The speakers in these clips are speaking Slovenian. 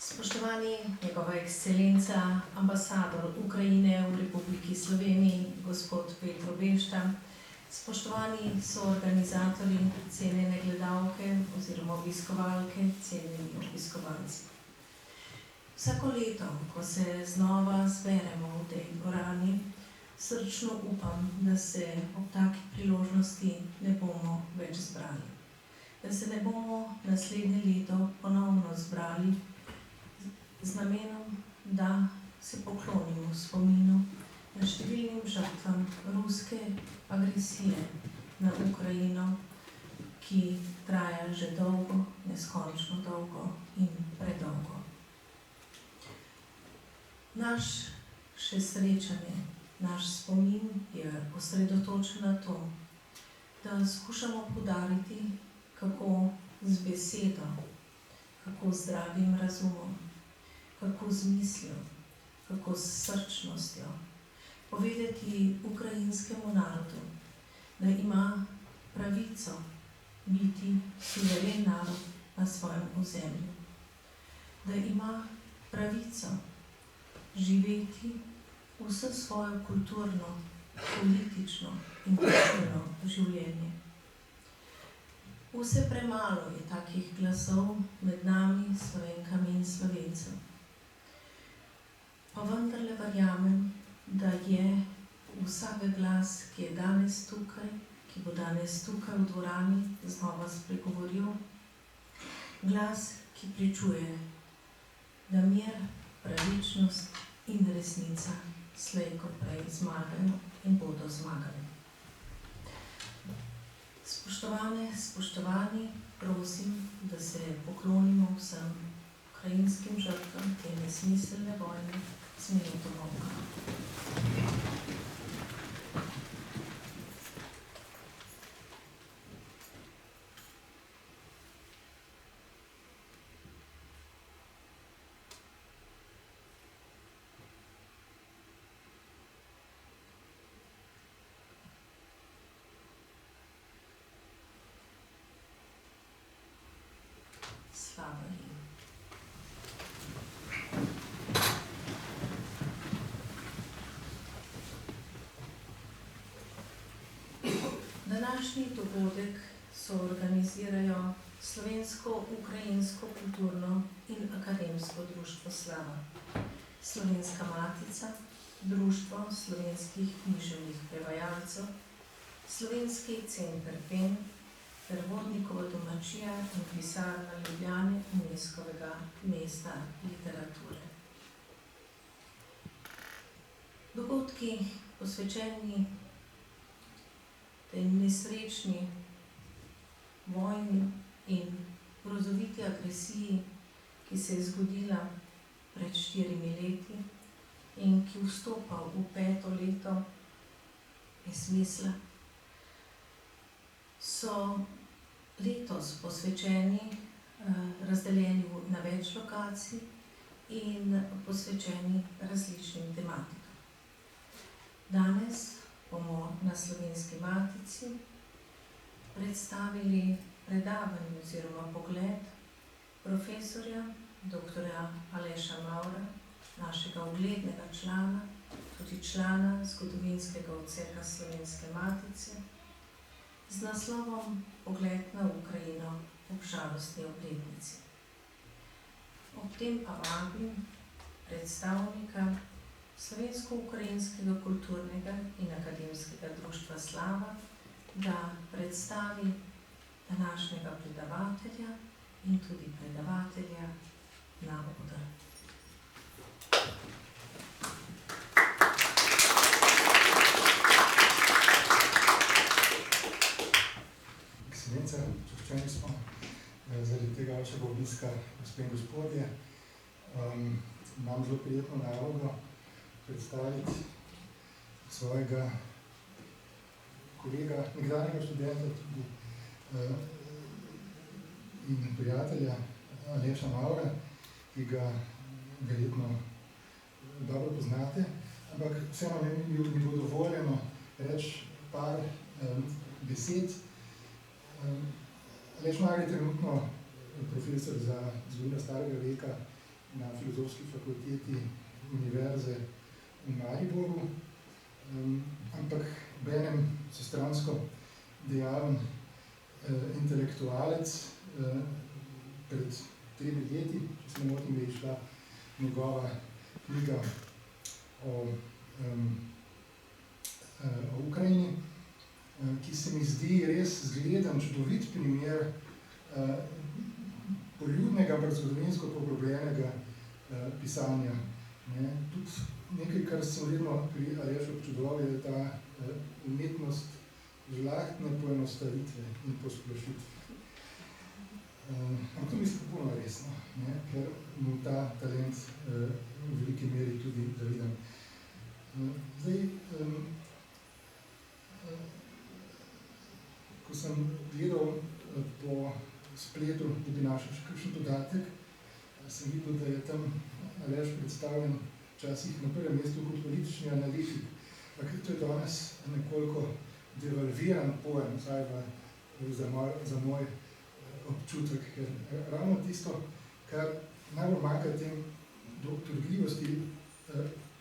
Spoštovani njegova ekscelenca, ambasador Ukrajine v Republiki Sloveniji, gospod Petro Bešta, spoštovani soorganizatorji, cenjene gledalke oziroma obiskovalke, cenjeni obiskovalci. Vsako leto, ko se znova zberemo v tej dvorani, srčno upam, da se ob taki priložnosti ne bomo več zbrali. Da se ne bomo naslednje leto ponovno zbrali z namenom, da se poklonimo spominu na številnim žrtvam ruske agresije na Ukrajino, ki traja že dolgo, neskončno dolgo in predolgo. Naše srečanje, naš spomin je osredotočen na to, da skušamo poudariti, kako z besedo, kako z zdravim razumom, kako z mislijo, kako s srčnostjo povedati ukrajinskemu narodu, da ima pravico biti suveren narod na svojem ozemlju, da ima pravico živeti vse svoje kulturno, politično in družbeno življenje. Vse premalo je takih glasov med nami, Slovenkami in Slovencem. Pa vendarle verjamem, da je vsak glas, ki je danes tukaj, ki bo danes tukaj v dvorani znova spregovoril, glas, ki pričuje, da mir, pravičnost in resnica slej ko prej zmagajo in bodo zmagali. Spoštovane, spoštovani, prosim, da se poklonimo vsem ukrajinskim žrtvam te nesmiselne vojne z minuto molka. Slava jim. Današnji dogodek soorganizirajo Slovensko-ukrajinsko kulturno in akademsko društvo Slava, Slovenska matica, Društvo slovenskih književnih prevajalcev, Slovenski center PEN ter Vodnikova domačija in pisarna Ljubljane, Unescovega mesta literature. Dogodki posvečeni tej nesrečni vojni in grozoviti agresiji, ki se je zgodila pred 4 leti in ki vstopa v 5. leto nesmisla, so letos posvečeni, razdeljeni na več lokacij in posvečeni različnim tematikam. Danes bomo na Slovenski matici predstavili predavanje oziroma pogled profesorja dr. Aleša Mavra, našega uglednega člana, tudi člana zgodovinskega odseka Slovenske matice, z naslovom Pogled na Ukrajino ob žalostni obletnici. Ob tem pa vabim predstavnika Slovensko-ukrajinskega kulturnega in akademskega društva Slava, da predstavi današnjega predavatelja in tudi predavatelja na oder. Ekscelenca, čaščeni smo zaradi tega vašega obiska, gospe in gospodje. Imam zelo prijetno nalogo predstaviti svojega kolega, nekdanjega študenta tudi in prijatelja Aleša Mavra, ki ga verjetno dobro poznate, ampak vseeno mi bo dovoljeno reči par besed. Aleš Mavr je trenutno profesor za zgodovino starega veka na Filozofski fakulteti Univerze v Mariboru, ampak benem vsestransko dejaven intelektualec. Pred 3 leti, če se ne motim, je išla njegova knjiga o Ukrajini, ki se mi zdi res zgleden, čudovit primer poljudnega, ampak zgodovinsko poglobljenega pisanja. Tudi nekaj, kar sem vedno pri Alešu občudoval, je ta umetnost žlahtne poenostavitve in posplošitve. Ampak to mislim popolnoma resno, ker mu ta talent v veliki meri tudi zavidam. Zdaj, ko sem gledal po spletu, da bi našel še kakšen podatek, sem videl, da je tam Aleš predstavljen včasih na prvem mestu kot politični analitik. Ampak to je danes nekoliko devalviran pojem, vsaj za moj občutek, ker ravno tisto, kar najbolj manjka tem doktorogljivosti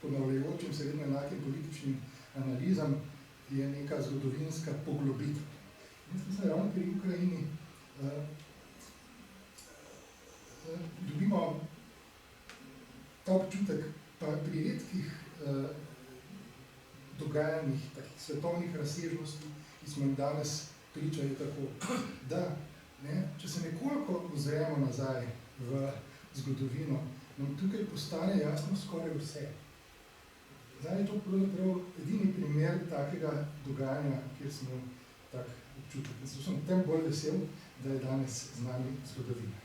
ponavljajočim se vedno enakim političnim analizam, je neka zgodovinska poglobitev. Mislim, da ravno pri Ukrajini dobimo ta občutek pa pri redkih dogajanjih, takih svetovnih razsežnosti, ki smo jim danes pričali tako, da če se nekoliko ozremo nazaj v zgodovino, nam tukaj postane jasno skoraj vse. Zdaj je to pravzaprav edini primer takega dogajanja, kjer smo tak občutek. Zato sem tem bolj vesel, da je danes z nami zgodovina.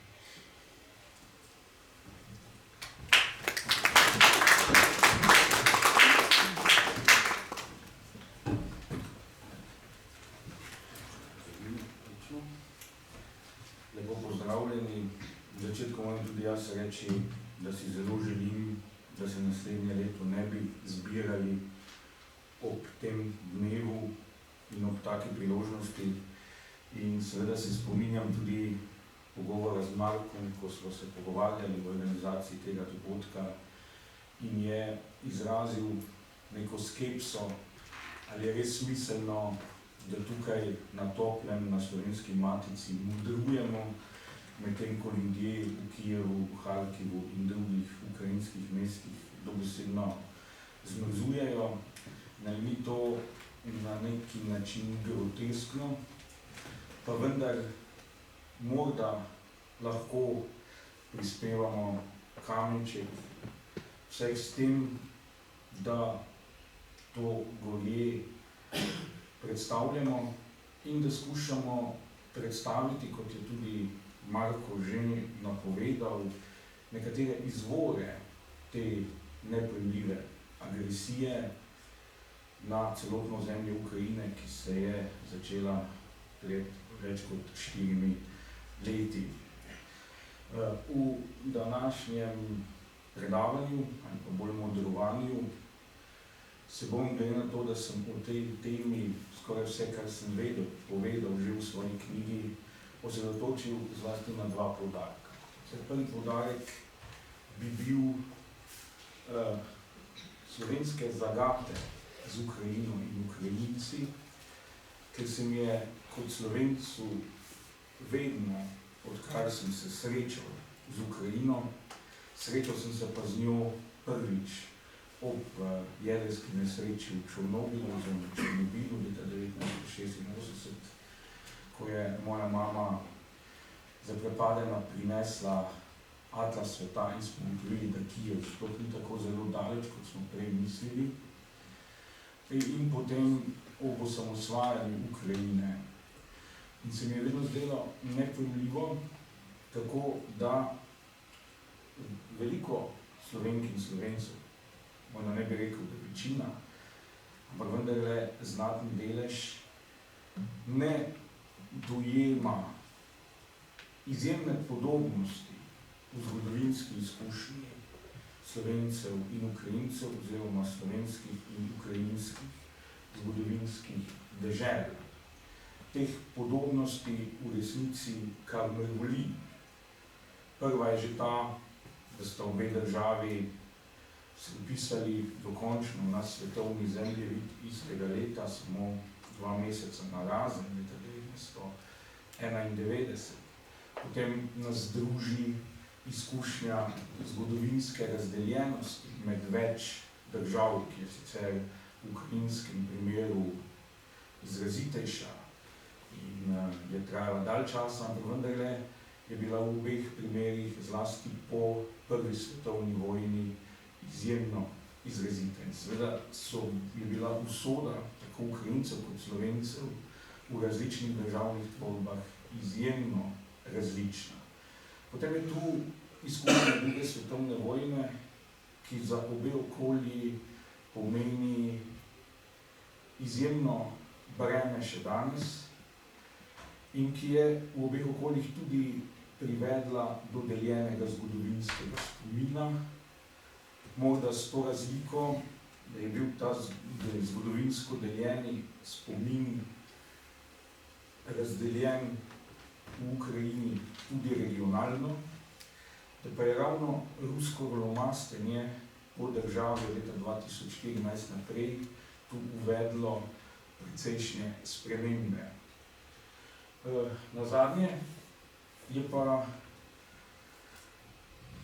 Lepo pozdravljeni. V začetku moram tudi jaz reči, da si zelo želim, da se naslednje leto ne bi zbirali ob tem dnevu in ob taki priložnosti. In seveda se spominjam tudi pogovora z Markom, ko smo se pogovarjali v organizaciji tega dogodka in je izrazil neko skepso, ali je res smiselno, da tukaj na toplem, na Slovenski matici modrujemo, medtem ko ljudje v Kijevu, v Harkivu in drugih ukrajinskih mestih dobesedno zmrzujejo. Naj ni to na neki način groteskno, pa vendar morda lahko prispevamo kamenček vseh s tem, da to gorje predstavljamo in da skušamo predstaviti, kot je tudi Marko že napovedal, nekatere izvore te nepojmljive agresije na celotno ozemlje Ukrajine, ki se je začela pred več kot 4 leti. V današnjem predavanju ali pa bolj moderovanju se bom, glede na to, da sem o tej temi skoraj vse, kar sem vedel, povedal že v svoji knjigi, osredotočil zlasti na 2 poudarka. Prvi poudarek bi bil slovenske zagate z Ukrajino in Ukrajinci, ker se mi je kot Slovencu vedno, odkar sem se srečal z Ukrajino, srečal sem se pa z njo prvič ob jedrski nesreči v Černobilu, oziroma Černobilu leta 1986, ko je moja mama zaprepadena prinesla atlas sveta in smo ugotovili, da Kijev sploh ni tako zelo daleč, kot smo prej mislili. In potem ob osamosvajanju Ukrajine. In se mi je vedno zdelo nepojmljivo, tako da veliko Slovenk in Slovencev, možno ne bi rekel, da večina, ampak vendarle znatni delež, ne dojema izjemne podobnosti v zgodovinski izkušnji Slovencev in Ukrajincev oziroma slovenskih in ukrajinskih zgodovinskih dežel. Teh podobnosti v resnici kar mrgoli. Prva je že ta, da sta obe državi se vpisali dokončno na svetovni zemljevid istega leta, samo 2 meseca narazen, leta 1991. Potem nas druži izkušnja zgodovinske razdeljenosti med več držav, ki je sicer v ukrajinskem primeru izrazitejša in je trajala dalj časa, ampak vendarle je bila v obeh primerih, zlasti po prvi svetovni vojni, izjemno izrazita. In seveda je bila usoda tako Ukrajincev kot Slovencev v različnih državnih tvorbah izjemno različna. Potem je tu izkušnja druge svetovne vojne, ki za obe okolji pomeni izjemno breme še danes in ki je v obeh okoljih tudi privedla do deljenega zgodovinskega spomina. Morda s to razliko, da je bil ta zgodovinsko deljeni spomin razdeljen v Ukrajini tudi regionalno, da pa je ravno rusko vlomastenje po državi leta 2014 naprej tu uvedlo precejšnje spremembe. Nazadnje je pa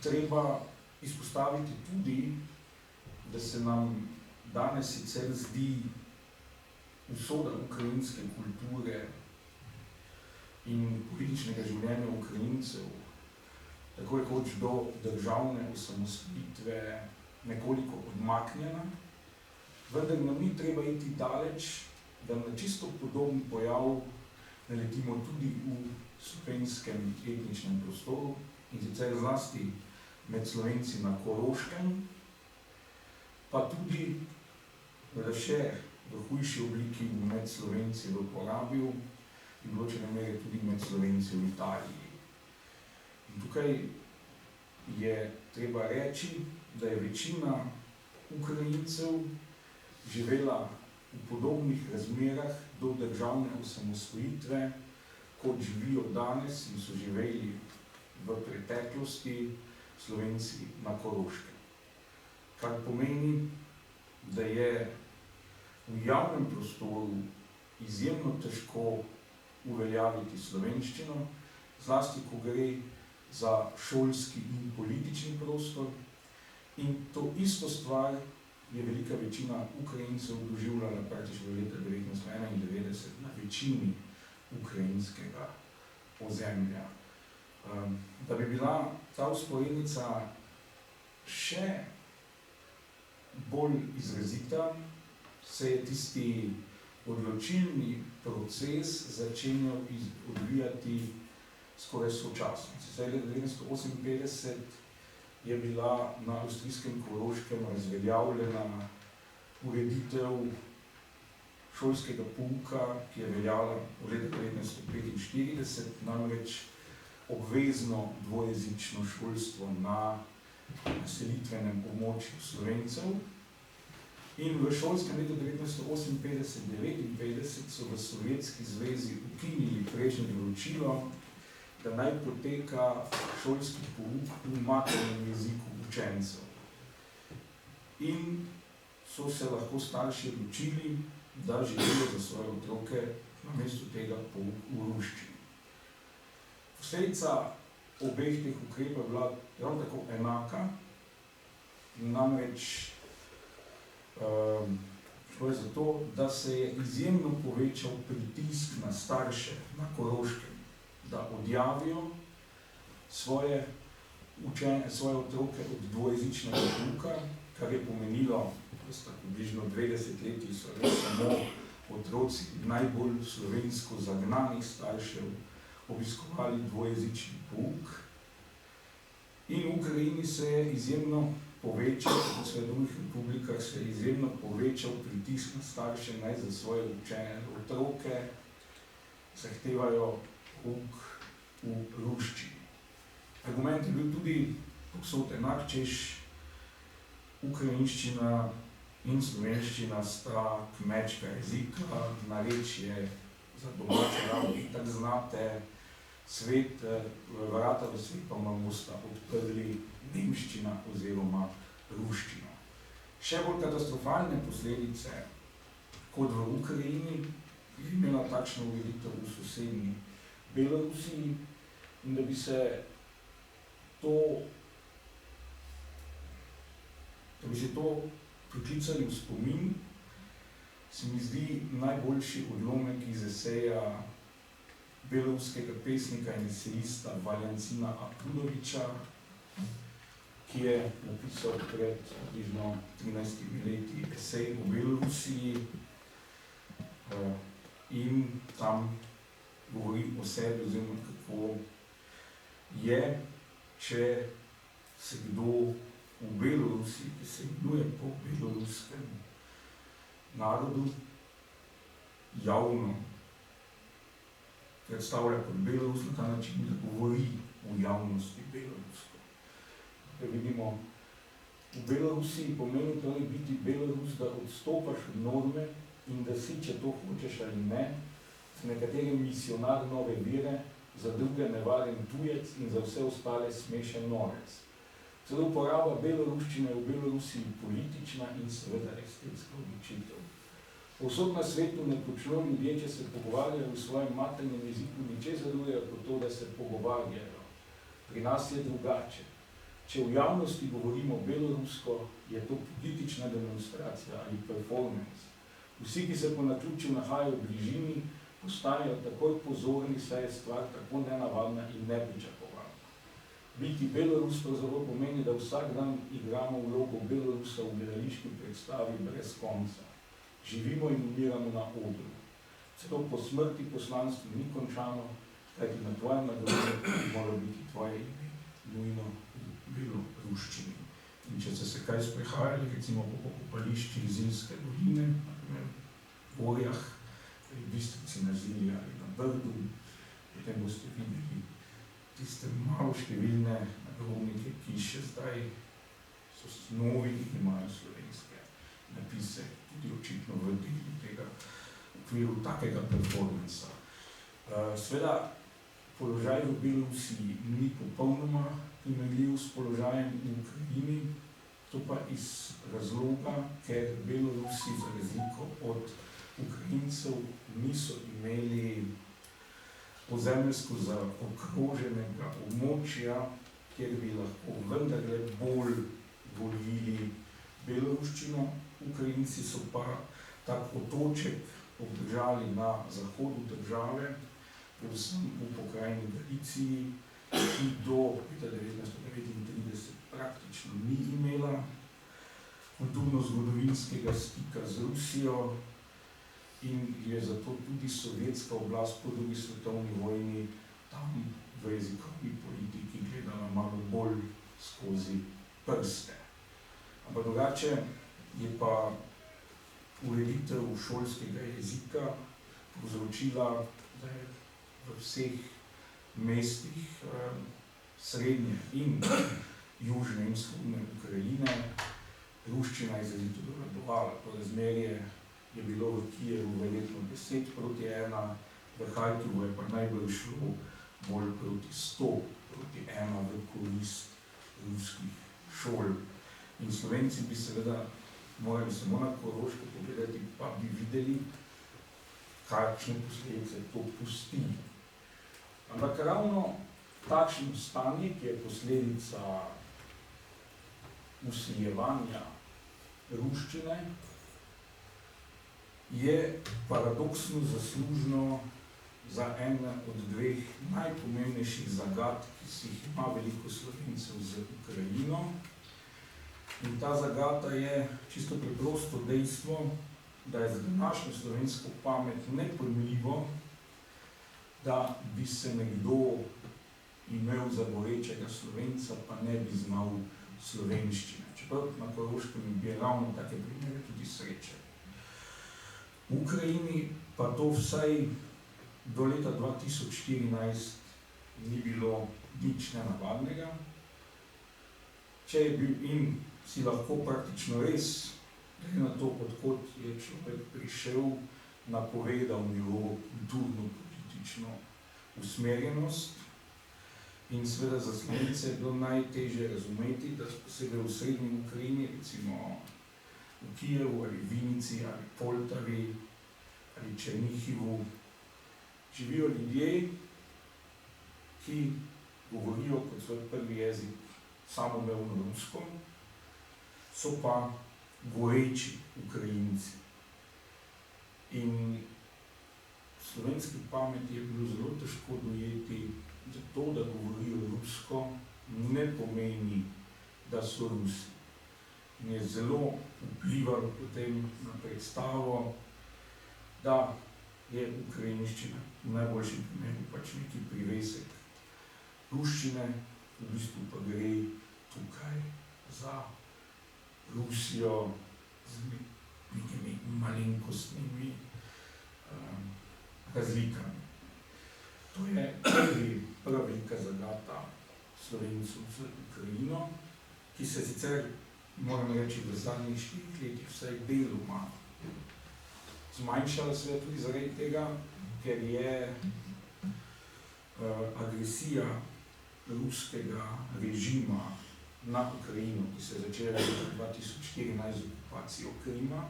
treba izpostaviti tudi, da se nam danes sicer zdi usoda ukrajinske kulture in političnega življenja Ukrajincev tako rekoč do državne osamosvojitve nekoliko odmaknjena, vendar nam ni treba iti daleč, da na čisto podoben pojav naletimo tudi v slovenskem etničnem prostoru in sicer zlasti med Slovenci na Koroškem, pa tudi še v hujši obliki med Slovenci v Porabju in v določene mere tudi med Slovenci v Italiji. In tukaj je treba reči, da je večina Ukrajincev živela v podobnih razmerah do državne osamosvojitve, kot živijo danes in so živeli v preteklosti Slovenci na Koroškem. Kar pomeni, da je v javnem prostoru izjemno težko uveljaviti slovenščino, zlasti ko gre za šolski in politični prostor, in to isto stvar je velika večina Ukrajincev doživljala praktično leta 1991 na večini ukrajinskega ozemlja. Da bi bila ta vzporednica še bolj izrazita, se je tisti odločilni proces začenjal odvijati skoraj sočasno. Sicer leta 1958 je bila na avstrijskem Koroškem razveljavljena ureditev šolskega pouka, ki je veljala v leta 1945, namreč obvezno dvojezično šolstvo na naselitvenem območju Slovencev. In v šolskem letu 1958-59 so v Sovjetski zvezi ukinili prejšnje določilo, da naj poteka šolski pouk v maternem jeziku učencev. In so se lahko starši odločili, da želijo za svoje otroke namesto tega pouk v ruščini. Posledica obeh teh ukrepov je bila prav tako enaka, namreč šlo je za to, da se je izjemno povečal pritisk na starše na Koroškem, da odjavijo svoje otroke od dvojezičnega pouka, kar je pomenilo, da sta približno 2 desetletji so res samo otroci najbolj slovensko zagnanih staršev obiskovali dvojezični pouk. In v Ukrajini se je izjemno povečal, v drugih republikah se je izjemno povečal pritisk na starše, naj za svoje učene otroke zahtevajo pouk v ruščini. Argument je bil tudi povsod enak, češ ukrajinščina in slovenščina sta kmečka jezika, narečje za domače rabo, tak znate, vrata v svet pa vam bosta odprli rimščina oziroma ruščina. Še bolj katastrofalne posledice kot v Ukrajini je imela takšna ureditev v sosednji Belorusiji, in da bi se to priklicali v spomin, se mi zdi najboljši odlomek iz eseja beloruskega pesnika in esejista Valjancina Aprudoviča, ki je napisal pred približno 13 leti esej o Belorusiji in tam govori o sebi, oziroma kako je, če se kdo v Belorusiji, ki se imenuje po beloruskem narodu, javno predstavlja kot Belorus na ta način, da govori v javnosti belorusko. Da vidimo, v Belorusiji pomeni torej biti Belorus, da odstopaš od norme in da si, če to hočeš ali ne, z nekaterim misionar nove vere, za druge nevaren tujec in za vse ostale smešen norec. Celo uporaba beloruščine v Belorusiji politična in seveda estetska odločitev. Povsod na svetu ne počno ljudje, če se pogovarjajo v svojem maternem jeziku, ničesar drugega kot to, da se pogovarjajo. Pri nas je drugače. Če v javnosti govorimo belorusko, je to politična demonstracija ali performance. Vsi, ki se po naključju nahajajo v bližini, postanejo takoj pozorni, saj je stvar tako nenavadna in nepričakovana. Biti Belorus pravzaprav pomeni, da vsak dan igramo vlogo Belorusa v gledališki predstavi brez konca. Živimo in umiramo na odru. Celo po smrti poslanstvo ni končano, kajti na tvojem nagradu mora biti tvoje ime nujno v beloruščini. In če ste se kaj sprehajali, recimo po pokopališčih Zilske doline, naprimer v Gorjah, v Bistrici na Zilji ali na Brdu, potem boste videli tiste malo številne nagrobnike, ki še zdaj so novi in imajo slovenske napise, tudi očitno v delu tega okviru takega performansa. Seveda, položaj v Belorusiji ni popolnoma primerljiv s položajem v Ukrajini, to pa iz razloga, ker Belorusi za razliko od Ukrajincev niso imeli ozemeljsko zaokroženega območja, kjer bi lahko vendarle bolj volili beloruščino. Ukrajinci so pa tak otoček obdržali na zahodu države, predvsem v pokrajini Galiciji, ki do leta 1939 praktično ni imela kulturno-zgodovinskega stika z Rusijo in je zato tudi sovjetska oblast po drugi svetovni vojni tam v jezikovni politiki gledala malo bolj skozi prste. Ampak drugače je pa ureditev šolskega jezika povzročila, da je v vseh mestih srednje in južne in vzhodne Ukrajine ruščina izrazito dovladovala. To razmerje je bilo v Kijevu verjetno 10:1, v Harkivu je pa najbolj šlo bolj proti 100:1 v korist ruskih šol. In Slovenci bi seveda morali samo na Koroško pogledati, pa bi videli, kakšne posledice to pusti. Ampak ravno takšno stanje, ki je posledica vsiljevanja ruščine, je paradoksno zaslužno za ene od dveh najpomembnejših zagat, ki si jih ima veliko Slovencev z Ukrajino. In ta zagata je čisto preprosto dejstvo, da je za današnjo slovensko pamet nepojmljivo, da bi se nekdo imel za gorečega Slovenca, pa ne bi znal slovenščine. Čeprav na Koroškem bi ravno take primere tudi srečali. V Ukrajini pa to vsaj do leta 2014 ni bilo nič nenavadnega. Če je bil in si lahko praktično res, glede na to, odkot je človek prišel, napovedal njegovo kulturno-politično usmerjenost. In seveda za Slovence je bilo najtežje razumeti, da posebej v srednji Ukrajini, recimo v Kijevu ali Vinici ali Poltavi ali Černihivu, živijo ljudje, ki govorijo kot svoj prvi jezik samoumevno rusko, so pa goreči Ukrajinci. In slovenski pameti je bilo zelo težko dojeti, da to, da govorijo rusko, ne pomeni, da so Rusi. In je zelo vplivalo potem na predstavo, da je ukrajinščina v najboljšem primeru pač neki privesek ruščine, v bistvu pa gre tukaj za Rusijo z nekimi malenkostnimi razlikami. To je prva velika zagata Slovencev z Ukrajino, ki se sicer, moram reči, v zadnjih 4 letih vsaj deloma zmanjšala seveda tudi zaradi tega, ker je agresija ruskega režima na Ukrajino, ki se je začela v 2014 z okupacijo Krima,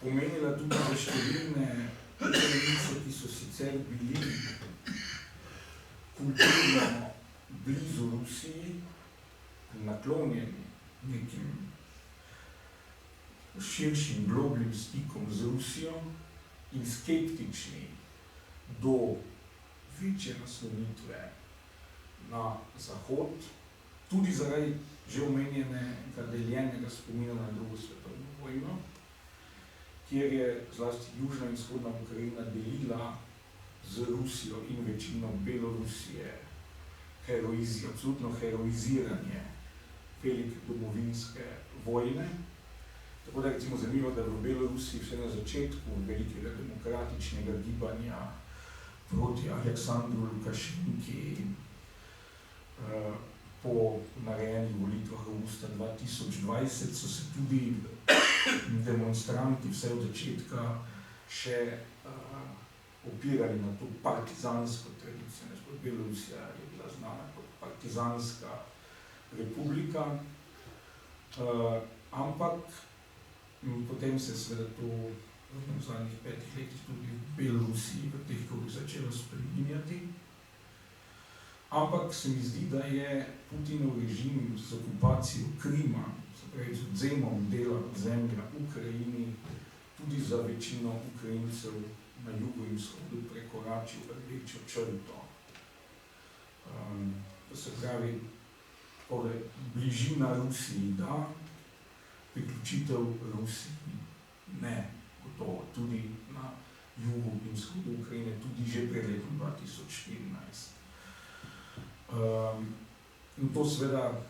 pomenila tudi za številne Ukrajince, ki so sicer bili kulturno blizu Rusiji, naklonjeni nekim širšim globljim stikom z Rusijo in skeptični do večje naslonitve na Zahod, tudi zaradi že omenjenega deljenega spomina na drugo svetovno vojno, kjer je zlasti južna in vzhodna Ukrajina delila z Rusijo in večino Belorusije absolutno heroiziranje velike domovinske vojne. Tako da recimo zanimivo, da v Belorusiji vse na začetku velikega demokratičnega gibanja proti Aleksandru Lukašenki po narejenih volitvah avgusta 2020 so se tudi demonstranti vse od začetka še opirali na to partizansko tradicijo. Belorusija je bila znana kot partizanska republika, ampak potem se je seveda to v zadnjih 5 letih tudi v Belorusiji v teh krogih začelo spreminjati. Ampak se mi zdi, da je Putinov režim z okupacijo Krima, se pravi z odvzemom dela ozemlja Ukrajini, tudi za večino Ukrajincev na jugu in vzhodu prekoračil rdečo črto. To se pravi, bližina Rusiji da, priključitev Rusiji ne, gotovo tudi na jugu in vzhodu Ukrajine, tudi že pred letom 2014. In to seveda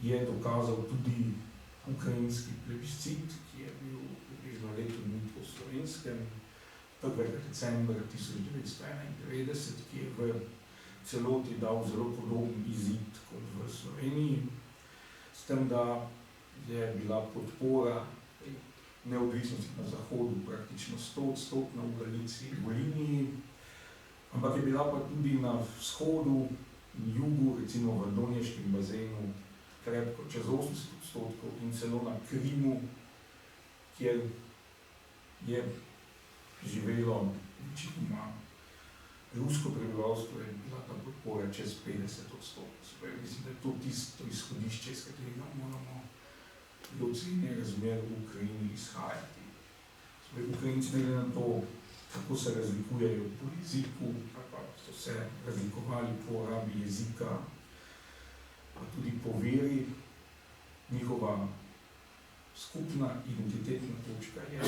je dokazal tudi ukrajinski plebiscit, ki je bil približno leto dni po slovenskem, 1. decembra 1991, ki je v celoti dal zelo podoben izid kot v Sloveniji, s tem, da je bila podpora neodvisnosti na Zahodu praktično 100% v Galiciji in Voliniji, ampak je bila pa tudi na vzhodu in jugu, recimo v Donješkem bazenu, krepko čez 80% in celo na Krimu, kjer je živelo večinoma rusko prebivalstvo, je bila ta podpora čez 50%. Mislim, da je to tisto izhodišče, iz katerega moramo do ocene razmer v Ukrajini izhajati. Ukrajinci ne glede na to, kako se razlikujejo po jeziku, pa so se razlikovali po rabi jezika, pa tudi po veri, njihova skupna identitetna točka je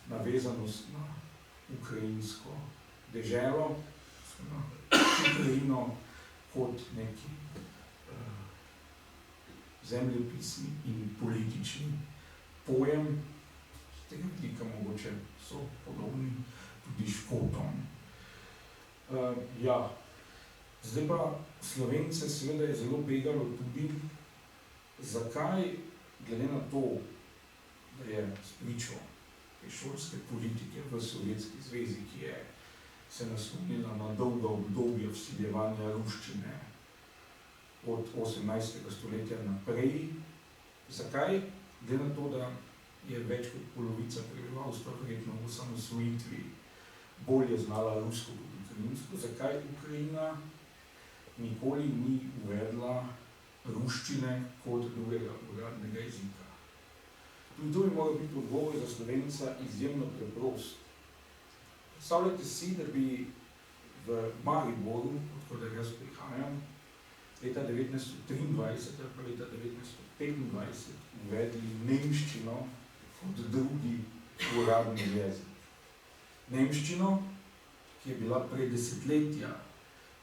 navezanost na ukrajinsko deželo, na Ukrajino kot neki zemljepisni in politični pojem, z tega vidika mogoče so podobni tudi Škotom. Zdaj pa Slovence seveda je zelo begalo tudi, zakaj, glede na to, da je spričo te šolske politike v Sovjetski zvezi, ki je se naslonila na dolga obdobja vsiljevanja ruščine od 18. stoletja naprej. Zakaj? Glede na to, da je več kot polovica prebivalstva verjetno v osamosvojitvi bolje znala rusko kot ukrajinsko, zakaj Ukrajina nikoli ni uvedla ruščine kot drugega uradnega jezika. Tudi to bi moral biti odgovor za Slovenca izjemno preprost. Predstavljajte si, da bi v Mariboru, odkud jaz prihajam, leta 1923 ali pa leta 1925 uvedli nemščino kot drugi uradni jezik. Nemščino, ki je bila pred desetletja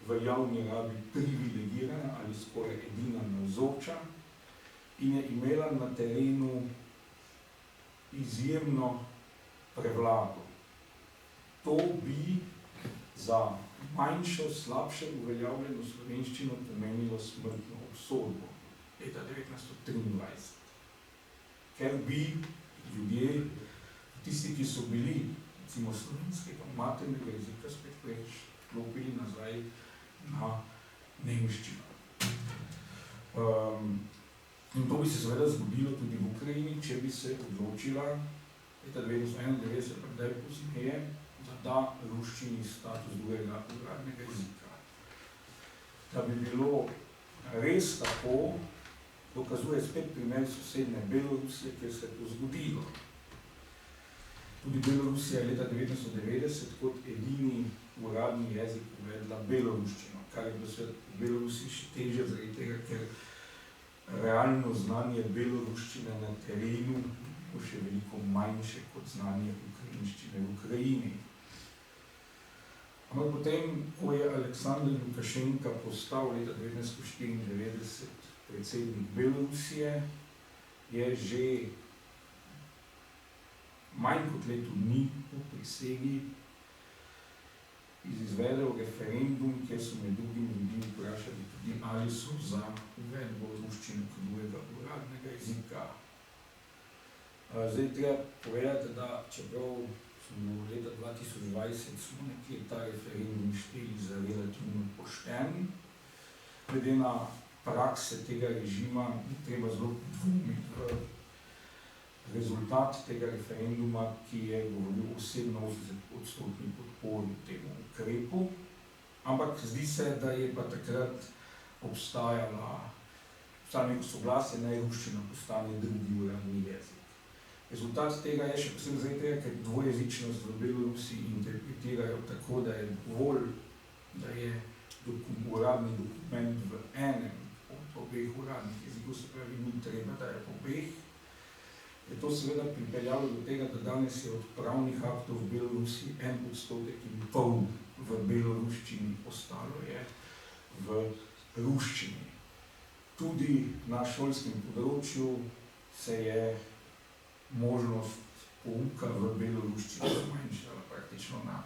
v javni rabi privilegirana ali skoraj edina navzoča in je imela na terenu izjemno prevlado. To bi za manjšo, slabše uveljavljeno slovenščino pomenilo smrtno obsodbo leta 1923. Ker bi ljudje, tisti, ki so bili, recimo slovenskega maternega jezika, spet preklopili nazaj na nemščino. In to bi se seveda zgodilo tudi v Ukrajini, če bi se odločila leta 1991, pa kdaj pozneje, da da ruščini status drugega uradnega jezika. Da bi bilo res tako, dokazuje spet primer sosednje Belorusije, kjer se je to zgodilo. Tudi Belorusija je leta 1990 kot edini uradni jezik uvedla beloruščino, kar je bilo v Belorusiji še težje zaradi tega, ker realno znanje beloruščine na terenu bo še veliko manjše kot znanje ukrajinščine v Ukrajini. Ampak potem, ko je Aleksandr Lukašenka postal leta 1994 predsednik Belorusije, je že manj kot leto dni po prisegi izvedel referendum, kjer so med drugim ljudi vprašali tudi, ali so za uvedbo ruščine kot drugega uradnega jezika. Zdaj treba povedati, da čeprav smo leta 2020 smo nekje ta referendum šteli za relativno pošten, glede na prakse tega režima je treba zelo dvomiti v rezultat tega referenduma, ki je govoril o 87% podpori temu ukrepu, ampak zdi se, da je pa takrat obstajalo neko soglasje, naj ruščina postane drugi uradni jezik. Rezultat tega je še posebej zaradi tega, ker dvojezičnost v Belorusiji interpretirajo tako, da je dovolj, da je uradni dokument v enem od obeh uradnih jezikov, se pravi, ni treba, da je po obeh. Je to seveda pripeljalo do tega, da danes je od pravnih aktov v Belorusiji 1,5% v beloruščini, ostalo je v ruščini. Tudi na šolskem področju se je možnost pouka v beloruščini zmanjšala praktično na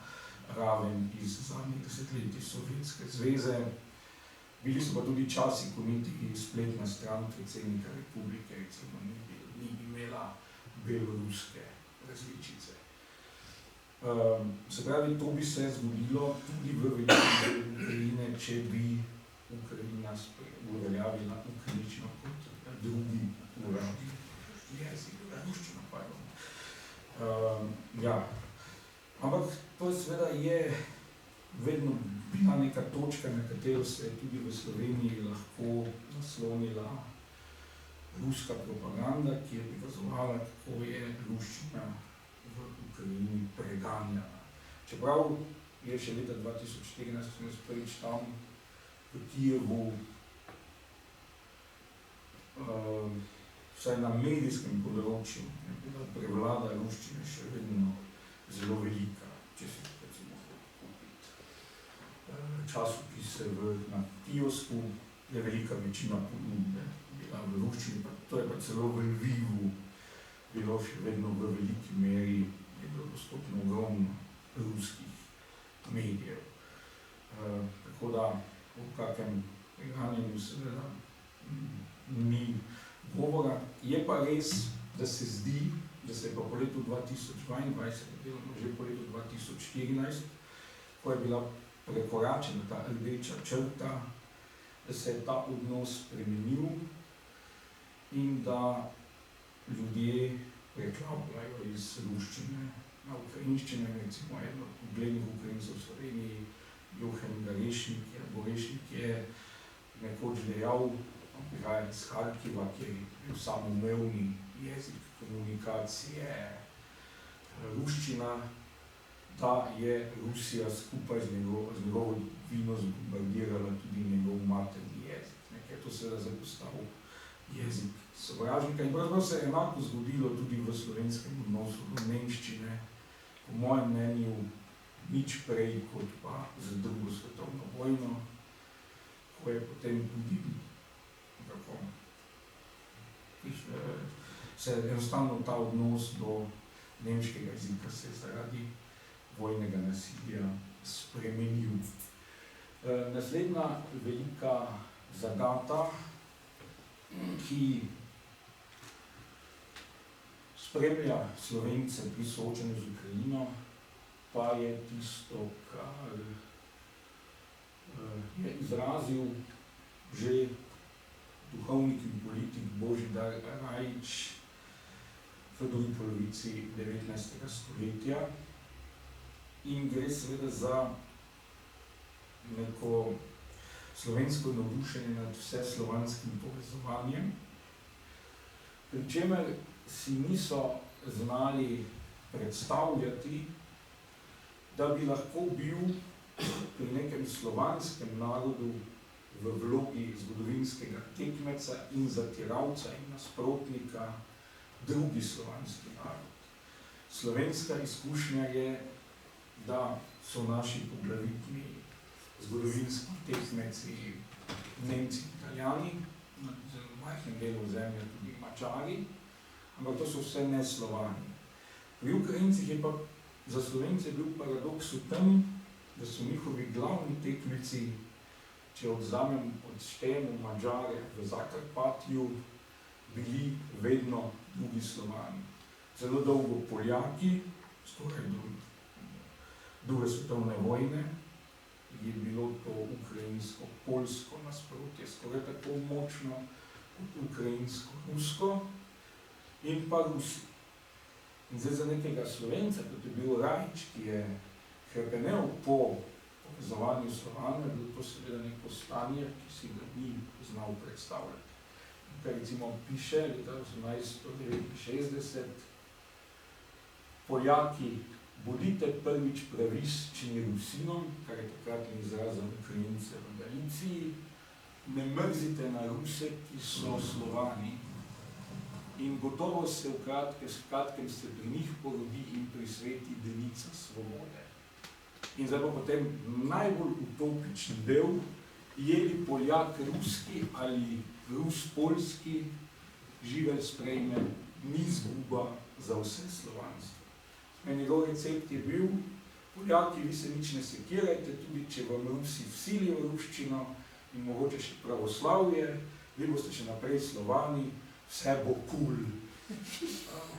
raven iz zadnjih desetletij Sovjetske zveze. Bili so pa tudi časi, ko niti spletna stran predsednika republike recimo ni imela beloruske različice. Se pravi, to bi se zgodilo tudi v velikem delu Ukrajine, če bi Ukrajina uveljavila ukrajinščino kot drugi uradni jezik, ruščino, pardon. Ampak to seveda je vedno bila neka točka, na katero se je tudi v Sloveniji lahko naslonila ruska propaganda, ki je prikazovala, kako je ruščina v Ukrajini preganjala. Čeprav je še leta 2014, ko smo prvič tam v Kijevu, vsaj na medijskem področju, je bila prevlada ruščine še vedno zelo velika, če si recimo kupiti časopise na kiosku, je velika večina ponudbe bila v ruščini, to je pa celo v Lvivu bilo še vedno v veliki meri, je bilo dostopno ogromno ruskih medijev. Tako da o kakem preganjanju seveda ni govora. Je pa res, da se zdi, da se je pa po letu 2022, deloma že po letu 2014, ko je bila prekoračena ta rdeča črta, da se je ta odnos spremenil in da ljudje preklapljajo iz ruščine na ukrajinščino. Recimo eno od uglednih Ukrajincev v Sloveniji, Johan Gorešnik je nekoč dejal, prihaja iz Harkiva, ki je bil samoumevni jezik komunikacije ruščina, da je Rusija skupaj z njegovo vino zbombardirala tudi njegov materni jezik. Ker je to seveda zapostavil jezik sovražnika. In pravzaprav se je enako zgodilo tudi v slovenskem odnosu do nemščine, po mojem mnenju nič prej kot pa z drugo svetovno vojno, ko je potem tudi se enostavno ta odnos do nemškega jezika se zaradi vojnega nasilja spremenil. Naslednja velika zagata, ki spremlja Slovence pri soočanju z Ukrajino, pa je tisto, kar je izrazil že duhovnik in politik Božidar Rajić v drugi polovici 19. stoletja. In gre seveda za neko slovensko navdušenje nad vseslovanskim povezovanjem, pri čemer si niso znali predstavljati, da bi lahko bil pri nekem slovanskem narodu v vlogi zgodovinskega tekmeca in zatiralca in nasprotnika drugi slovanski narod. Slovenska izkušnja je, da so naši poglavitni zgodovinski tekmeci Nemci in Italijani, na zelo majhnem delu zemlje tudi Mačari, ampak to so vse ne Slovani. Pri Ukrajincih je pa za Slovence bil paradoks v tem, da so njihovi glavni tekmeci, če odštejemo Mađare v Zakarpatju, bili vedno drugi Slovani. Zelo dolgo Poljaki, skoraj do druge svetovne vojne, je bilo to ukrajinsko-poljsko nasprotje skoraj tako močno kot ukrajinsko-rusko in pa Rusi. In zdaj za nekega Slovenca, kot je bil Rajić, ki je hrepenel po povezovanju Slovanov, je bilo to seveda neko stanje, ki si ga ni znal predstavljati. Kaj recimo piše leta 1869, Poljaki, bodite prvič praviščeni Rusinom, kar je takratni izraz za Ukrajince v Galiciji, ne mrzite na Ruse, ki so Slovani. In gotovo se v kratkem se pri njih porodi in prisveti denica svobode. In zdaj pa potem najbolj utopični del, je li Poljak ruski ali Rus poljski, živelj sprejme, ni izguba za vse slovanstvo. Njegov recept je bil, Poljaki, vi se nič ne sekirajte, tudi če vam Rusi vsilijo ruščino in mogoče še pravoslavje, vi boste še naprej Slovani, vse bo kul.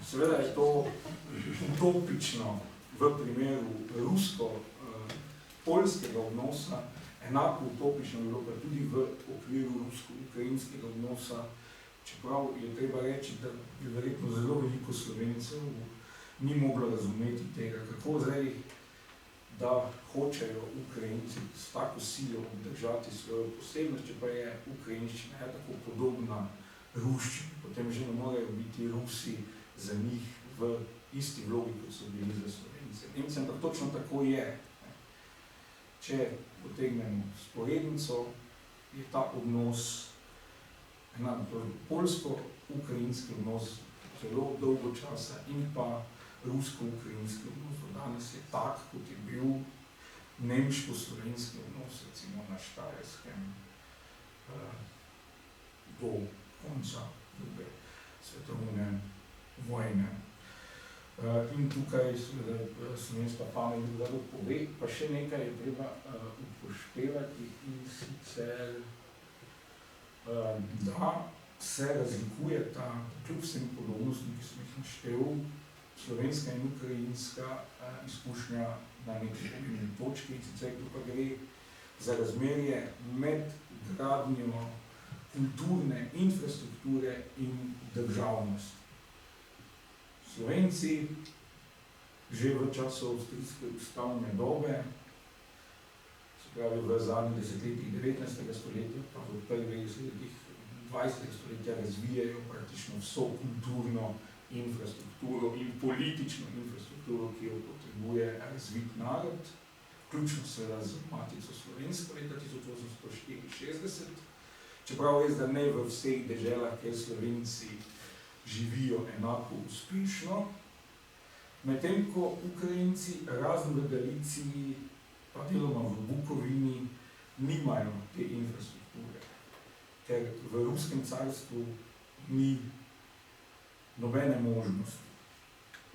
Seveda je to utopično v primeru rusko-poljskega odnosa, enako utopično je bilo pa tudi v okviru rusko-ukrajinskega odnosa, čeprav je treba reči, da je verjetno zelo veliko Slovencev ni moglo razumeti tega, kako zdaj, da hočejo Ukrajinci s tako silo obdržati svojo posebnost, če pa je ukrajinščina tako podobna ruščini, potem že ne morejo biti Rusi za njih v isti vlogi, kot so bili za Slovence. Nemci, ampak točno tako je. Če potegnemo sporednico, je ta odnos, poljsko-ukrajinski odnos zelo dolgo časa in pa rusko-ukrajinski odnos do danes je tak, kot je bil nemško-slovenski odnos, recimo na Štajerskem do konca druge svetovne vojne. In tukaj slovenska pamet zelo pove, pa še nekaj je treba upoštevati in sicer, da se razlikuje ta, kljub vsem podobnostim, ki sem jih naštel, slovenska in ukrajinska izkušnja na neki pomembni točki, sicer tu pa gre za razmerje med gradnjo kulturne infrastrukture in državnost. Slovenci že v času avstrijske ustavne dobe, se pravi v zadnjih desetletjih 19. stoletja, pa v prvih desetletjih 20. stoletja razvijajo praktično vso kulturno infrastrukturo in politično infrastrukturo, ki jo potrebuje razvit narod, vključno seveda z Matico slovensko leta 1864, čeprav res, da ne v vseh deželah, kjer Slovenci živijo enako uspešno, medtem ko Ukrajinci razen v Galiciji, pa deloma v Bukovini, nimajo te infrastrukture, ker v Ruskem carstvu ni nobene možnosti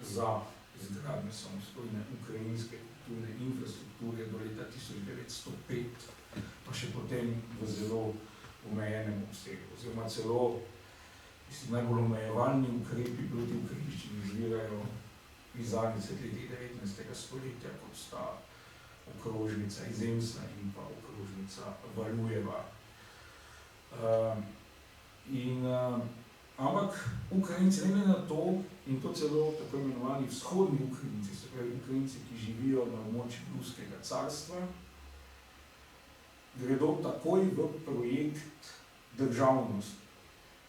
za izgradnjo samostojne ukrajinske kulturne infrastrukture do leta 1905, pa še potem v zelo omejenem obsegu, oziroma celo najbolj omejevalni ukrepi proti ukrajinščini izvirajo iz zadnjih desetletij 19. stoletja, kot sta okrožnica Izemstva in pa okrožnica Valujeva. Ampak Ukrajinci, ne glede na to, in to celo tako imenovani vzhodni Ukrajinci, se pravi Ukrajinci, ki živijo na območju Ruskega carstva, gredo takoj v projekt državnosti,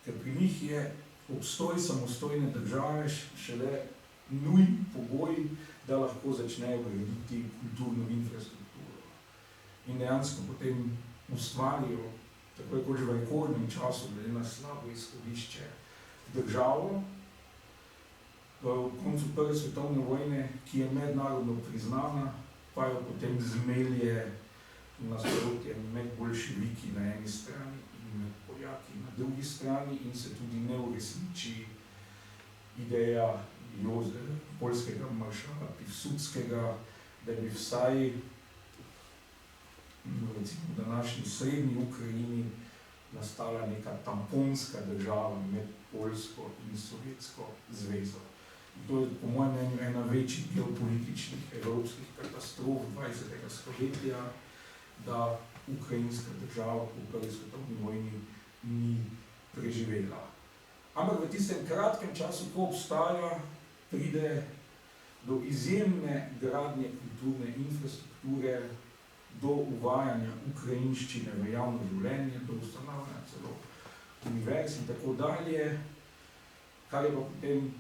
ker pri njih je obstoj samostojne države šele nujen pogoj, da lahko začnejo graditi kulturno infrastrukturo. In dejansko potem ustvarijo, tako kot že v rekordnem času, glede na slabo izhodišče, državo, v koncu Prve svetovne vojne, ki je mednarodno priznana, pa jo potem zmelje nasprotje med boljševiki na eni strani in med Poljaki na drugi strani in se tudi ne uresniči ideja poljskega maršala Pilsudskega, da bi vsaj recimo v današnji srednji Ukrajini nastala neka tamponska država med Poljsko in Sovjetsko zvezo. In to je po mojem mnenju ena večjih geopolitičnih evropskih katastrof 20. stoletja, da ukrajinska država po Prvi svetovni vojni ni preživela. Ampak v tistem kratkem času, ko obstaja, pride do izjemne gradnje kulturne infrastrukture, do uvajanja ukrajinščine v javno življenje, do ustanavljanja celo univerz in tako dalje, kar je pa potem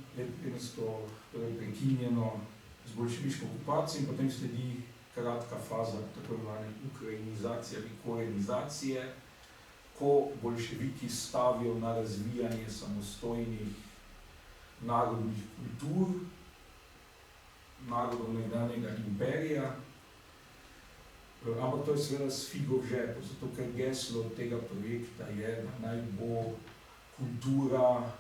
prekinjeno z boljševiško okupacijo in potem sledi kratka faza tako imenovane ukrajinizacije ali korenizacije, ko boljševiki stavijo na razvijanje samostojnih narodnih kultur, narodov nekdanjega imperija, ampak to je seveda s figo v žepu, zato ker geslo tega projekta je, da naj bo kultura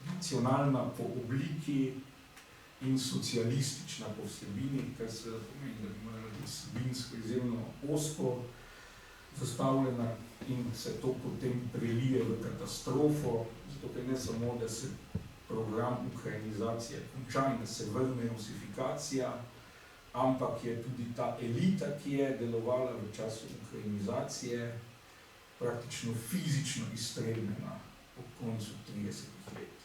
nacionalna po obliki in socialistična po vsebini, kar seveda pomeni, da bi morala biti vsebinsko izjemno ozko zastavljena in se to potem prelije v katastrofo, zato ker ne samo, da se program ukrajinizacije konča in da se vrne rusifikacija, ampak je tudi ta elita, ki je delovala v času ukrajinizacije, praktično fizično iztrebljena po koncu 30 let.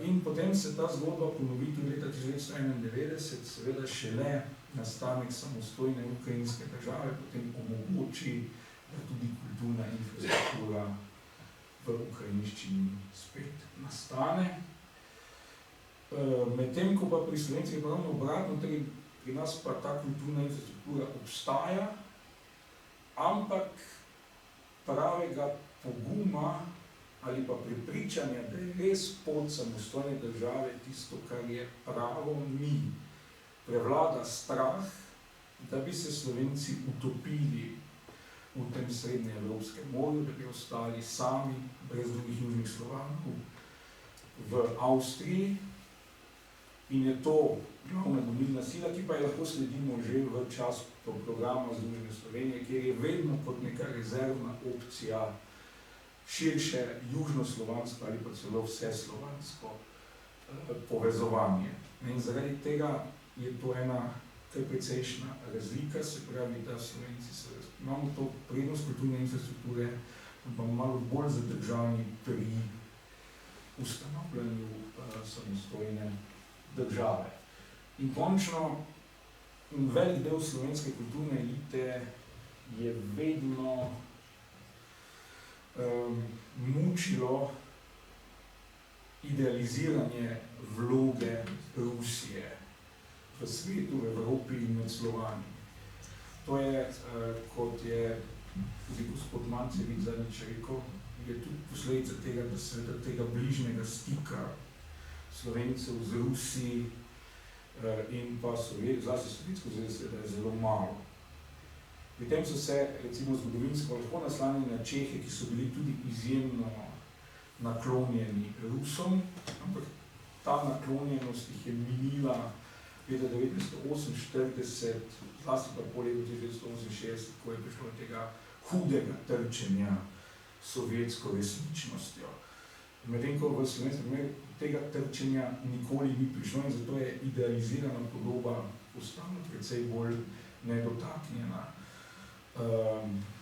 In potem se ta zgodba ponovi tudi leta 1991, seveda šele nastanek samostojne ukrajinske države, potem omogoči, da tudi kulturna infrastruktura v ukrajinščini spet nastane. Medtem ko pa pri Slovencih je pravno obratno, pri nas pa ta kulturna infrastruktura obstaja, ampak pravega poguma ali pa prepričanja, da je res pot samostojne države tisto, kar je pravo, ni. Prevlada strah, da bi se Slovenci utopili v tem srednjeevropskem morju, da bi ostali sami, brez drugih južnih Slovanov, v Avstriji. In je to glavna gonilna sila, ki pa je lahko sledimo že v čas programa Združene Slovenije, kjer je vedno kot neka rezervna opcija širše južnoslovansko ali pa celo vseslovansko povezovanje. In zaradi tega je to ena kar precejšnja razlika, se pravi, da Slovenci imamo to prednost kulturne infrastrukture, pa malo bolj zadržani pri ustanovljanju samostojne države. In končno, velik del slovenske kulturne elite je vedno mučilo idealiziranje vloge Rusije v svetu, v Evropi in med Slovani. To je, kot je tudi gospod Mancevič zadnjič rekel, je tudi posledica tega, da seveda tega bližnjega stika Slovencev z Rusiji in pa zlasti Sovjetsko zvezo seveda je zelo malo. Pri tem so se recimo zgodovinsko lahko naslanjali na Čehe, ki so bili tudi izjemno naklonjeni Rusom, ampak ta naklonjenost jih je minila leta 1948, zlasti pa po letu 1968, ko je prišlo do tega hudega trčenja s sovjetsko resničnostjo. Medtem ko v slovenskem primeru tega trčenja nikoli ni prišlo in zato je idealizirana podoba postala precej bolj nedotaknjena.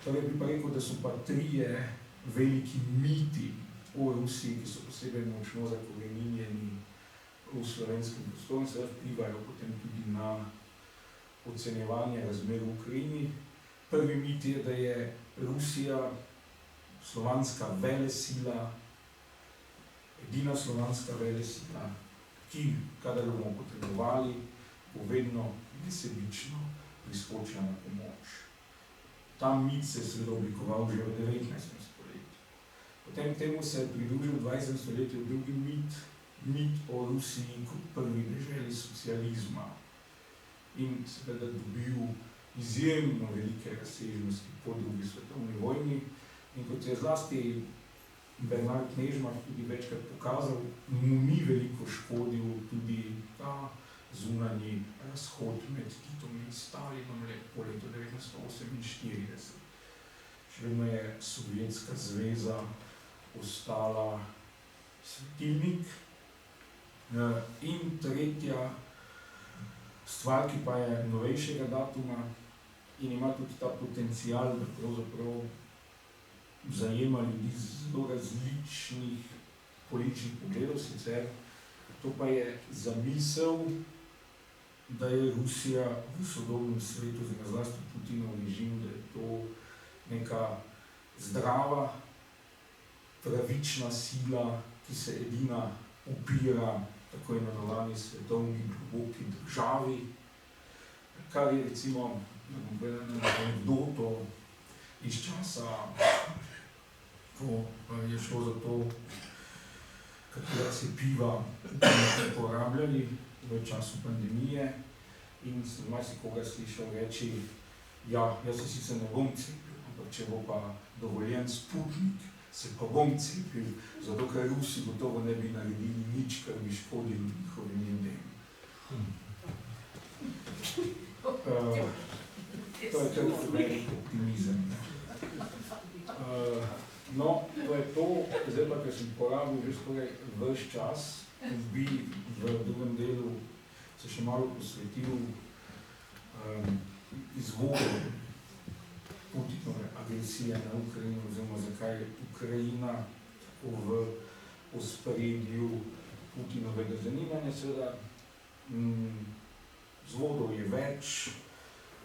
Torej bi pa rekel, da so pa trije veliki miti o Rusiji, ki so posebej močno zakoreninjeni v slovenskem prostoru in seveda vplivajo potem tudi na ocenjevanje razmer v Ukrajini. Prvi mit je, da je Rusija slovanska velesila, edina slovanska velesila, ki, kadar jo bomo potrebovali, bo vedno nesebično priskočila na pomoč. Ta mit se je seveda oblikoval že v 19. stoletju. Potem temu se je pridružil v 20. stoletju drugi mit o Rusiji kot prvi deželi socializma in seveda dobil izjemno velike razsežnosti po drugi svetovni vojni in kot je zlasti Bernard Knežmah tudi večkrat pokazal, mu ni veliko škodil tudi ta zunanji razhod med Titom in Stalinom po letu 1948. Še vedno je Sovjetska zveza ostala svetilnik. In tretja stvar, ki pa je novejšega datuma in ima tudi ta potencial, da pravzaprav zajema ljudi z zelo različnih političnih pogledov sicer, to pa je zamisel, da je Rusija v sodobnem svetu, zlasti Putinov režim, da je to neka zdrava, pravična sila, ki se edina upira tako imenovani svetovni globoki državi, kar je recimo anekdoto iz časa, ko je šlo za to, katera cepiva uporabljali v času pandemije in sem marsikoga slišal reči, ja, jaz se sicer ne bom cepil, ampak če bo pa dovoljen Sputnik, se pa bom cepil, zato ker Rusi gotovo ne bi naredili nič, kar bi škodilo njihovim ljudem. To je tako velik optimizem. No, to je to, zdaj pa, ker sem porabil že skoraj ves čas, bi v drugem delu se še malo posvetil izvoru Putinove agresije na Ukrajino, oziroma zakaj je Ukrajina tako v ospredju Putinovega zanimanja. Seveda, vzvodov je več,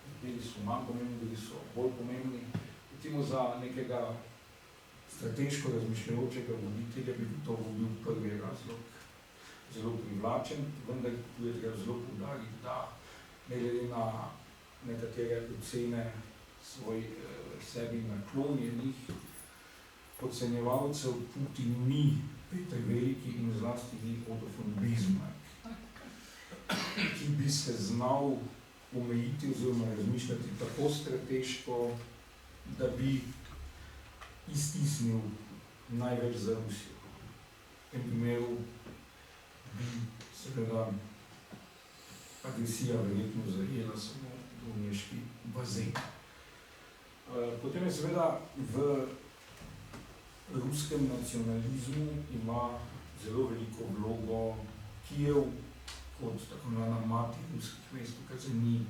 nekateri so manj pomembni, drugi so bolj pomembni. Recimo za nekega strateško razmišljajočega voditelja bi to bil prvi razlog zelo privlačen, vendar tu je treba zelo poudariti, da ne glede na nekatere ocene sebi naklonjenih ocenjevalcev, Putin ni Peter Veliki in zlasti ni Otto von Bismarck, ki bi se znal omejiti oziroma razmišljati tako strateško, da bi iztisnil največ za Rusijo. V tem primeru bi seveda agresija verjetno zajela samo Doneški bazen. Potem je seveda v ruskem nacionalizmu ima zelo veliko vlogo Kijev kot tako imenovana mati ruskih mest, ker ni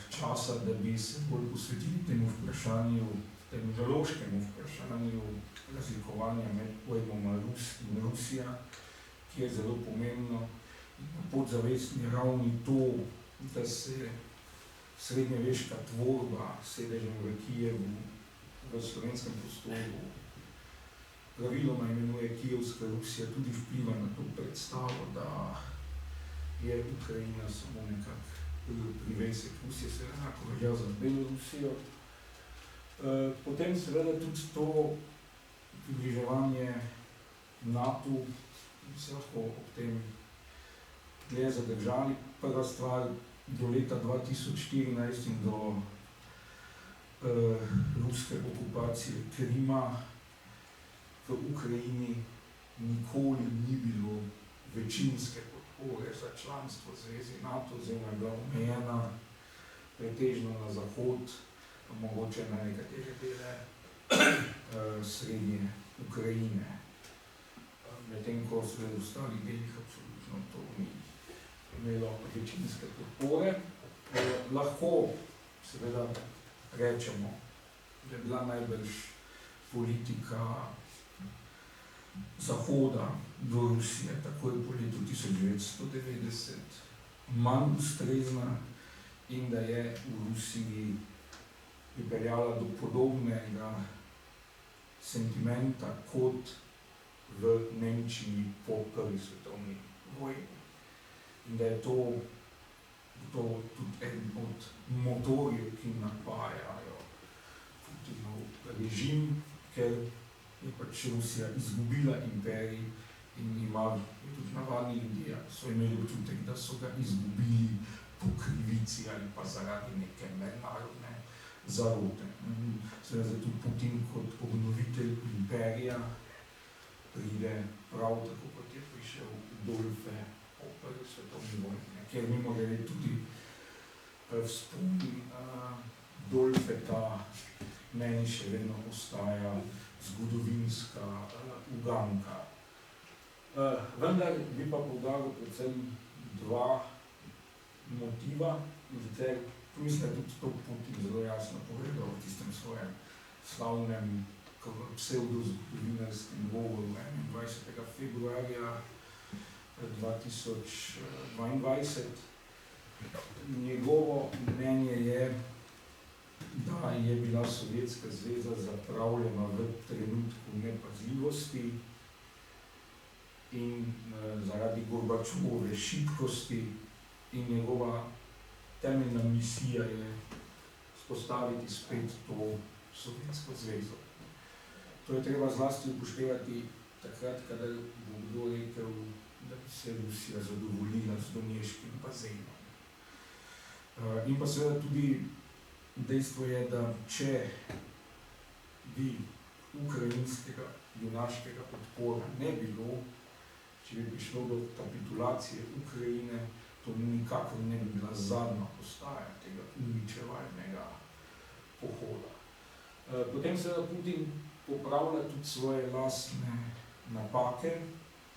časa, da bi se bolj posvetili temu vprašanju, terminološkemu vprašanju razlikovanja med pojmoma Rus in Rusija, ki je zelo pomembno na podzavestni ravni to, da se srednjeveška tvorba s sedežem v Kijevu v slovenskem prostoru praviloma imenuje Kijevska Rusija, tudi vpliva na to predstavo, da je Ukrajina samo nekak privesek Rusije, se enako velja za Belorusijo. Potem seveda tudi to približevanje NATO, se lahko ob tem dlje zadržali. Prva stvar, do leta 2014 in do ruske okupacije Krima v Ukrajini nikoli ni bilo večinske podpore za članstvo v zvezi NATO, oziroma je bila omejena pretežno na zahod, mogoče na nekatere dele srednje Ukrajine. Medtem ko se v ostalih delih absolutno to ni imelo večinske podpore. Lahko seveda rečemo, da je bila najbrž politika Zahoda do Rusije takoj po letu 1990 manj ustrezna in da je v Rusiji pripeljala do podobnega sentimenta kot v Nemčiji po prvi svetovni vojni. In da je to tudi eden od motorjev, ki napajajo Putinov režim, ker je pač Rusija izgubila imperij in tudi navadni ljudje so imeli občutek, da so ga izgubili po krivici ali pa zaradi neke mednarodne zarote. Seveda tudi Putin kot obnovitelj imperija pride prav tako, kot je prišel Dolfe po prvi svetovni vojni, kjer mimogrede tudi vzpomni Dolfeta meni še vedno ostaja zgodovinska uganka. Vendar bi pa poudaril predvsem dva motiva, in sicer mislim, da tudi to Putin zelo jasno povedal v tistem svojem slavnem psevdozgodovinarskem govoru 21. februarja 2022. Njegovo mnenje je, da je bila Sovjetska zveza zapravljena v trenutku nepazljivosti in zaradi Gorbačovove šibkosti, in njegova temeljna misija je vzpostaviti spet to Sovjetsko zvezo. To je treba zlasti upoštevati takrat, kadar bo kdo rekel, da bi se Rusija zadovoljila z doneškim bazenom. In pa seveda tudi dejstvo je, da če bi ukrajinskega junaškega odpora ne bilo, če bi prišlo do kapitulacije Ukrajine, to nikakor ne bi bila zadnja postaja tega uničevalnega pohoda. Potem seveda Putin popravlja tudi svoje lastne napake,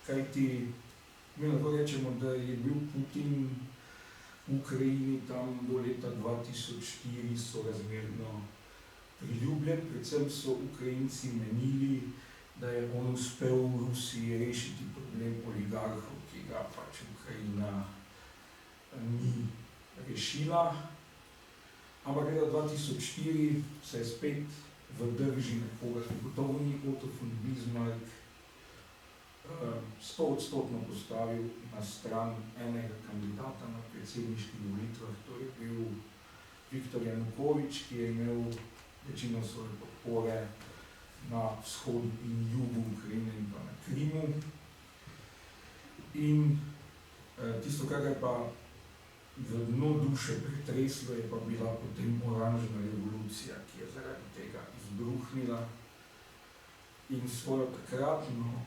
kajti mi lahko rečemo, da je bil Putin v Ukrajini tam do leta 2004 sorazmerno priljubljen. Predvsem so Ukrajinci menili, da je on uspel v Rusiji rešiti problem oligarhov, ki ga pač Ukrajina ni rešila. Ampak leta 2004 se je spet v drži nekoga, ki gotovo ni Otto von Bismarck, 100% postavil na stran enega kandidata na predsedniških volitvah, to je bil Viktor Janukovič, ki je imel večino svoje podpore na vzhodu in jugu Ukrajine in pa na Krimu. In tisto, kar je pa v dno duše pretreslo, je pa bila potem oranžna revolucija, ki je zaradi tega izbruhnila, in svojo takratno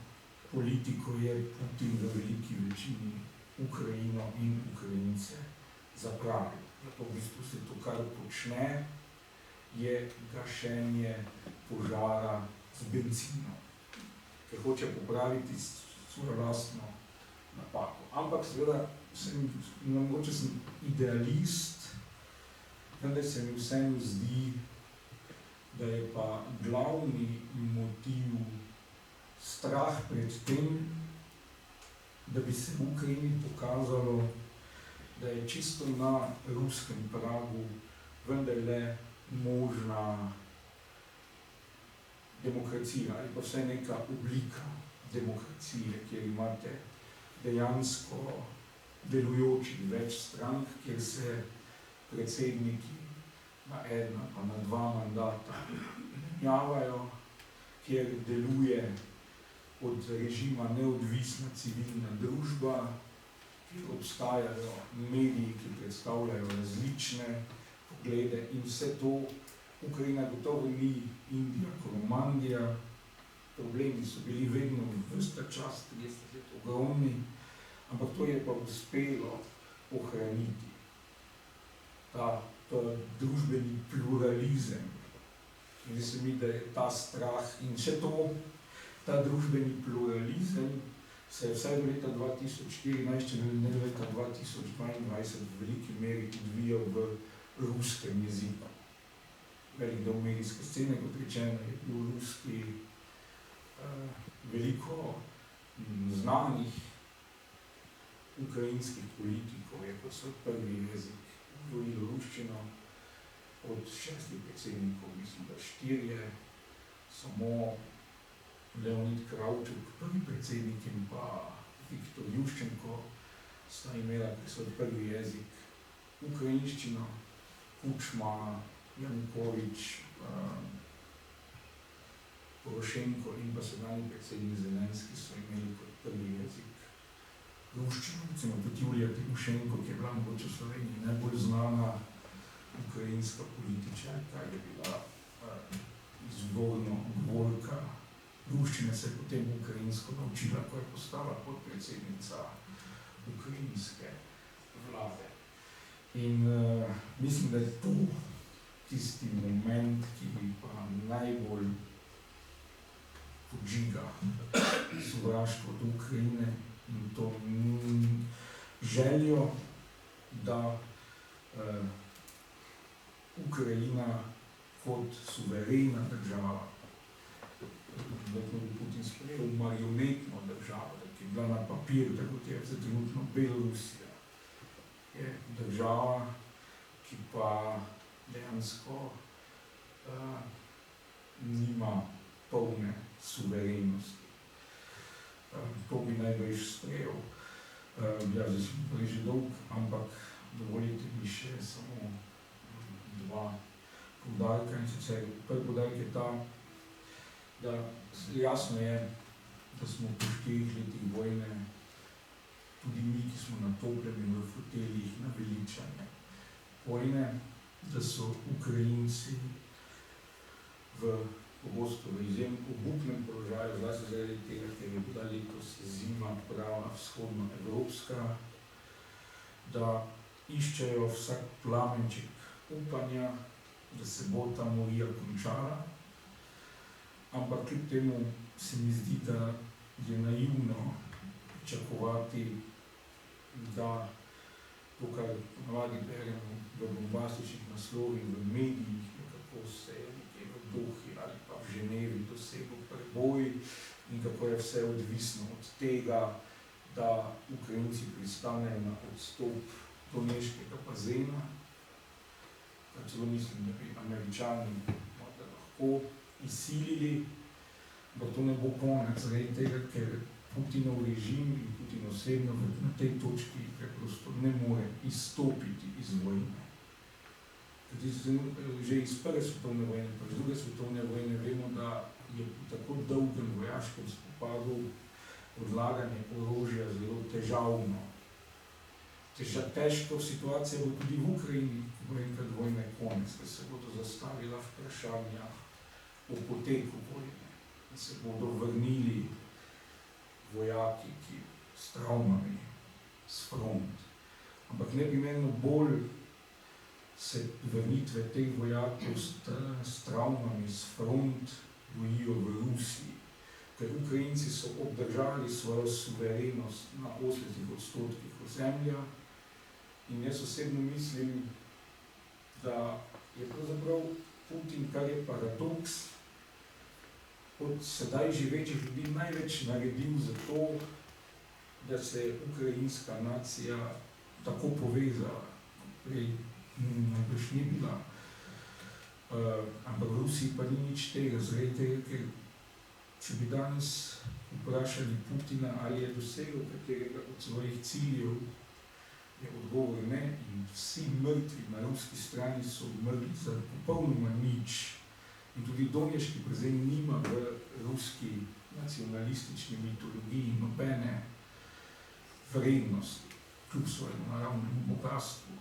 politiko je Putin v veliki večini Ukrajino in Ukrajince zapravil. Zato v bistvu se to, kar počne, je gašenje požara z bencinom, ker hoče popraviti svojo lastno napako. Ampak seveda mogoče sem idealist, vendar se mi vseeno zdi, da je pa glavni motiv strah pred tem, da bi se v Ukrajini pokazalo, da je čisto na ruskem pragu vendarle možna demokracija ali pa vsaj neka oblika demokracije, kjer imate dejansko delujočih več strank, kjer se predsedniki na ena pa na dva mandata menjavajo, kjer deluje od režima neodvisna civilna družba, kjer obstajajo mediji, ki predstavljajo različne poglede in vse to. Ukrajina gotovo ni Indija, Koromandija, problemi so bili vedno vrsta čas, 30 let ogromni, ampak to je pa uspelo ohraniti. Ta družbeni pluralizem. In se mi, da je ta strah in še to, ta družbeni pluralizem se je vsaj do leta 2014, če ne leta 2022 v veliki meri odvijal v ruskem jeziku. Velik del medijske scene, kot rečeno, je bil ruski, veliko znanih ukrajinskih politikov, je kot svoj prvi jezik govorilo ruščino, od 6 predsednikov, mislim, da 4, samo Leonid Kravčuk, prvi predsednik, in pa Viktor Juščenko sta imela svoj prvi jezik ukrajinščino, Kučma, Janukovič, Porošenko in pa sedanji predsednik Zelenski so imeli kot prvi jezik ruščino. Recimo tudi Julija Timošenko, ki je bila mogoče v Sloveniji najbolj znana ukrajinska političarka, je bila izvorno govorka ruščine, se je potem ukrajinsko naučila, ko je postala podpredsednica ukrajinske vlade. In mislim, da je to tisti moment, ki bi pa najbolj podžiga sovraštvo do Ukrajine in to željo, da Ukrajina kot suverena država, da bi Putin sprejel marionetno državo, ki je bila na papirju, tako kot je za trenutno Belorusija, je država, ki pa dejansko nima polne suverenosti. To bi najbrž sprejel. Zdaj sem prej že dolg, ampak dovolite mi še samo 2 poudarka. In sicer prvi poudarek je ta, da jasno je, da smo po 4 letih vojne tudi mi, ki smo natopljeni v foteljih naveličani vojne, da so Ukrajinci pogosto v izjemno obupnem položaju, zlasti zaradi tega, ker je bila letos zima prava vzhodnoevropska, da iščejo vsak plamenček upanja, da se bo ta morija končala, ampak kljub temu se mi zdi, da je naivno pričakovati, da to, kar ponavadi beremo v bombastičnih naslovih, v medijih, kako se je nekje v Dohi ali pa v Ženevi dosegel preboj in kako je vse odvisno od tega, da Ukrajinci pristanejo na odstop Doneškega bazena. Celo mislim, da bi Američani morda lahko izsilili, da to ne bo konec, zaradi tega, ker Putinov režim in Putin osebno na tej točki preprosto ne more izstopiti iz vojne. Že iz prve svetovne vojne, pa iz druge svetovne vojne vemo, da je v tako dolgem vojaškem spopadu odlaganje orožja zelo težavno. Težko situacija bo tudi v Ukrajini, ko bo enkrat vojne konec, da se bodo zastavila vprašanja o poteku vojne, da se bodo vrnili vojaki, ki s travmami, s front. Ampak ne bi menilo bolj se vrnitve teh vojakov s travmami, s front bojijo v so obdržali svojo suverenost na 80% ozemlja. In jaz osebno mislim, da je pravzaprav Putin, kar je paradoks, od sedaj živečih ljudi največ naredil za to, da se je ukrajinska nacija tako povezala. Prej najbrž ni bila. Ampak v Rusiji pa ni nič tega, zaradi, ker če bi danes vprašali Putina, ali je dosegel katerega od svojih ciljev, je odgovor ne, in vsi mrtvi na ruski strani so umrli za popolnoma nič. In tudi Donješki prezem nima v ruski nacionalistični mitologiji nobene vrednosti, kljub svojemu naravnemu bogastvu.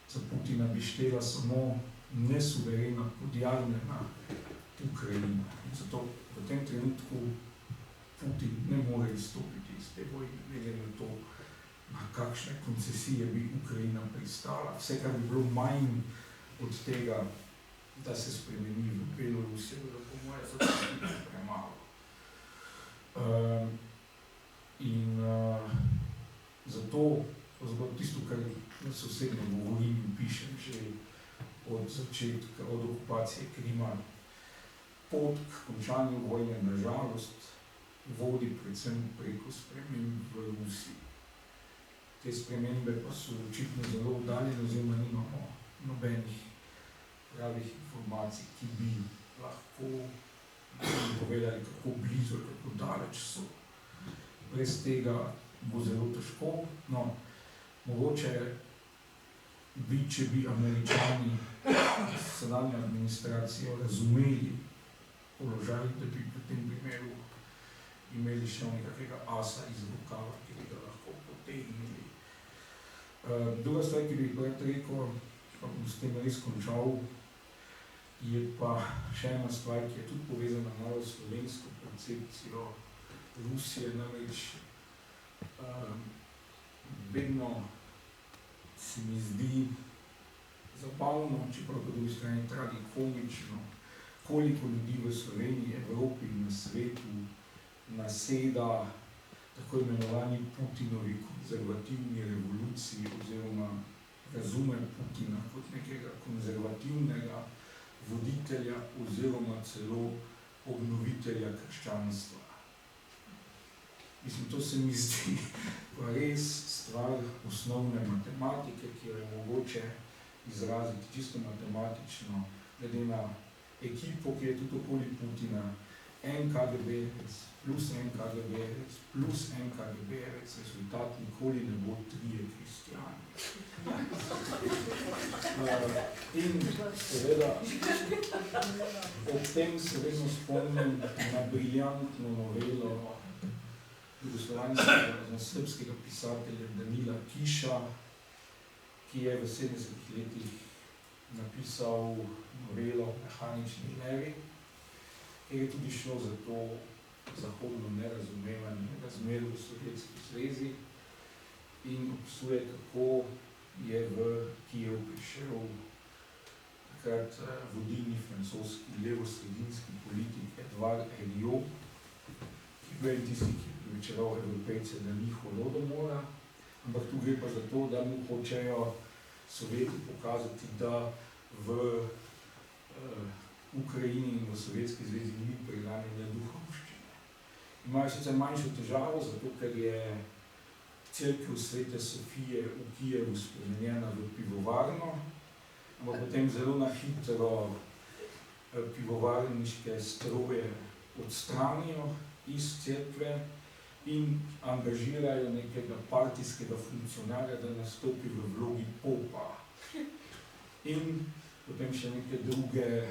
Za Putina bi štela samo nesuverena, podjarmljena Ukrajina. In zato v tem trenutku Putin ne more izstopiti iz te vojne, glede na to, na kakšne koncesije bi Ukrajina pristala. Vse, kar bi bilo manj od tega, da se spremeni v Belorusijo, da po moje zato premalo. Zato tisto, kar jaz osebno govorim in pišem že od začetka, od okupacije Krima, pot k končanju vojne na žalost vodi predvsem preko sprememb v Rusiji. Te spremembe pa so očitno zelo oddaljene, oziroma nimamo nobenih pravih informacij, ki bi lahko povedali, kako blizu, kako daleč so. Brez tega bo zelo težko. No, mogoče bi, če bi Američani sedanjo administracijo razumeli položaj, da bi v tem primeru imeli še nekakvega asa iz rokava, ki bi ga lahko potegnili. Druga stvar, ki bi rekel, pa bom s tem res končal, je pa še ena stvar, ki je tudi povezana malo s slovensko koncepcijo Rusije, namreč vedno se mi zdi zabavno, čeprav po drugi strani tragikomično, koliko ljudi v Sloveniji, Evropi in na svetu naseda tako imenovani Putinovi konzervativni revoluciji oziroma razume Putina kot nekega konzervativnega voditelja oziroma celo obnovitelja krščanstva. Mislim, to se mi zdi pa res stvar osnovne matematike, ki jo je mogoče izraziti čisto matematično, glede na ekipo, ki je tudi okoli Putina, en KGB-jevec plus en KGB-jevec plus en KGB-jevec, rezultat nikoli ne bo 3 kristjani. In seveda ob tem se vedno spomnim na briljantno novelo jugoslovanskega srbskega pisatelja Danila Kiša, ki je v 70 letih napisal novelo Mehanični levi, kjer je tudi šlo za to zahodno nerazumevanje razmer v Sovjetski zvezi in opisuje, kako je v Kijev prišel takrat vodilni francoski levosredinski politik Edouard Herriot, ki bil tisti, ki je privečeval Evropejce na njih holodomora, ampak tu gre pa za to, da mu hočejo Sovjeti pokazati, da v Ukrajini in v Sovjetski zvezi ni preganjanja duhovščine. Imajo sicer manjšo težavo, zato ker je cerkev Svete Sofije v Kijevu spremenjena v pivovarno, ampak potem zelo na hitro pivovarniške stroje odstranijo iz cerkve in angažirajo nekega partijskega funkcionarja, da nastopi v vlogi popa. In potem še neke druge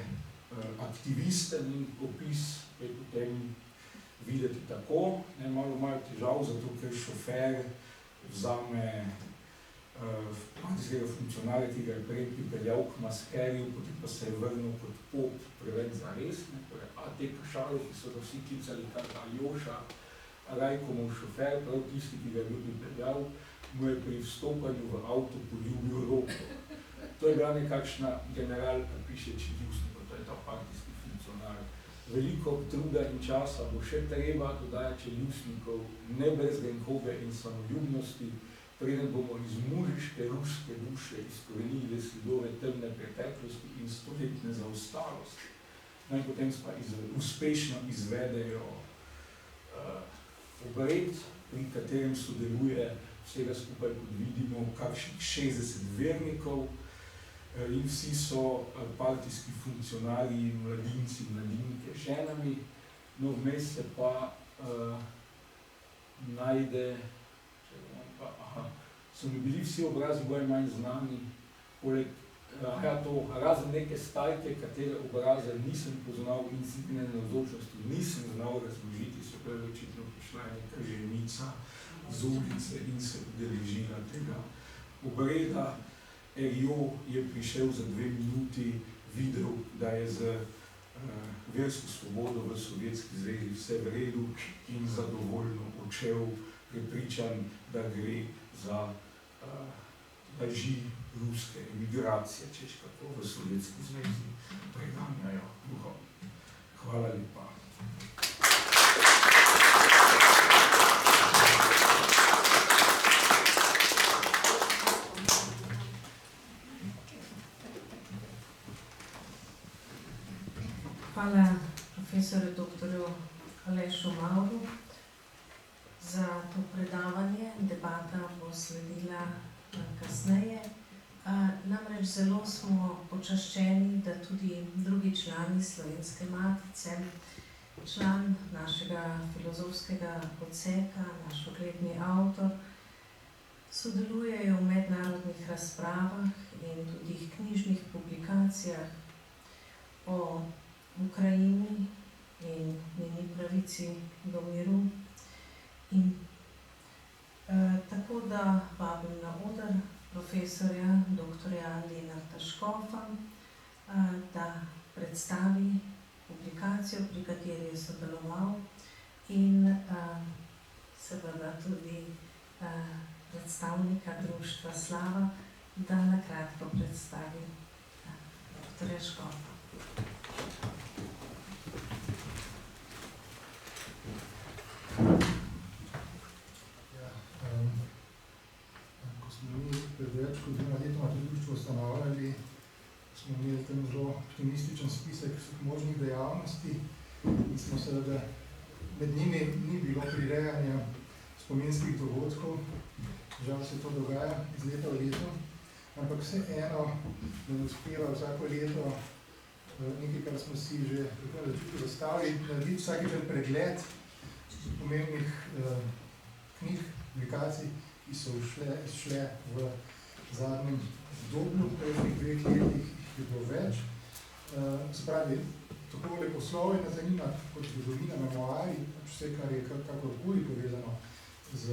aktiviste in opis je potem videti tako, malo težav, zato ker šofer vzame partijskega funkcionarja, ki ga je prej pripeljal k maskerju, potem pa se je vrnil kot pop preveč zares, a te kašale, ki so ga vsi klicali kar Aljoša, Rajkomov šofer, prav tisti, ki ga je bil pripeljal, mu je pri vstopanju v avto poljubil roko. To je bila nekakšna generalka, piše Čidivsnika, to je ta partijski funkcionar, Veliko truda in časa bo še treba dodajati čeljustnikov, ne brez grenkobe in samoljubnosti, preden bomo iz mužiške ruske duše izkorenili sledove temne preteklosti in stoletne zaostalosti. No in potem pa uspešno izvedejo obred, pri katerem sodeluje vsega skupaj, kot vidimo, kakšnih 60 vernikov, in vsi so partijski funkcionarji, mladinci, mladinke, ženami. No, vmes se pa najde, so mi bili vsi obrazi bolj manj znani, poleg razen neke starke, katere obraze nisem poznal in si njene navzočnosti nisem znal razložiti, so prav očitno prišla neka ženica z ulice in se udeležila tega obreda. Erjo je prišel za 2 minuti, videl, da je z versko svobodo v Sovjetski zvezi vse v redu in zadovoljno odšel, prepričan, da gre za laži ruske emigracije, češ kako v Sovjetski zvezi preganjajo duhov. Hvala lepa. Hvala profesorju dr. Alešu Mavru za to predavanje. Debata bo sledila kasneje. Namreč zelo smo počaščeni, da tudi drugi člani Slovenske matice, član našega filozofskega odseka, naš ugledni avtor, sodelujejo v mednarodnih razpravah in tudi knjižnih publikacijah o Ukrajini in njeni pravici do miru. In tako da vabim na oder profesorja dr. Lenarta Škofa, da predstavi publikacijo, pri kateri je sodeloval, in seveda tudi predstavnika društva Slava, da na kratko predstavi dr. Škofa. Ko smo mi pred več kot 2 letoma to društvo ustanavljali, smo imeli tam zelo optimističen spisek vseh možnih dejavnosti in smo seveda, med njimi ni bilo prirejanja spominskih dogodkov, žal se to dogaja iz leta v leto, ampak vseeno nam uspeva vsako leto nekaj, kar smo si že zastavili, narediti vsakič pregled pomembnih knjig, publikacij, ki so šle v zadnjem obdobju, v prejšnjih 2 letih jih je bilo več. Spravi, tako leposlovje nas zanima kot zgodovina, memoari, vse, kar je kakorkoli povezano z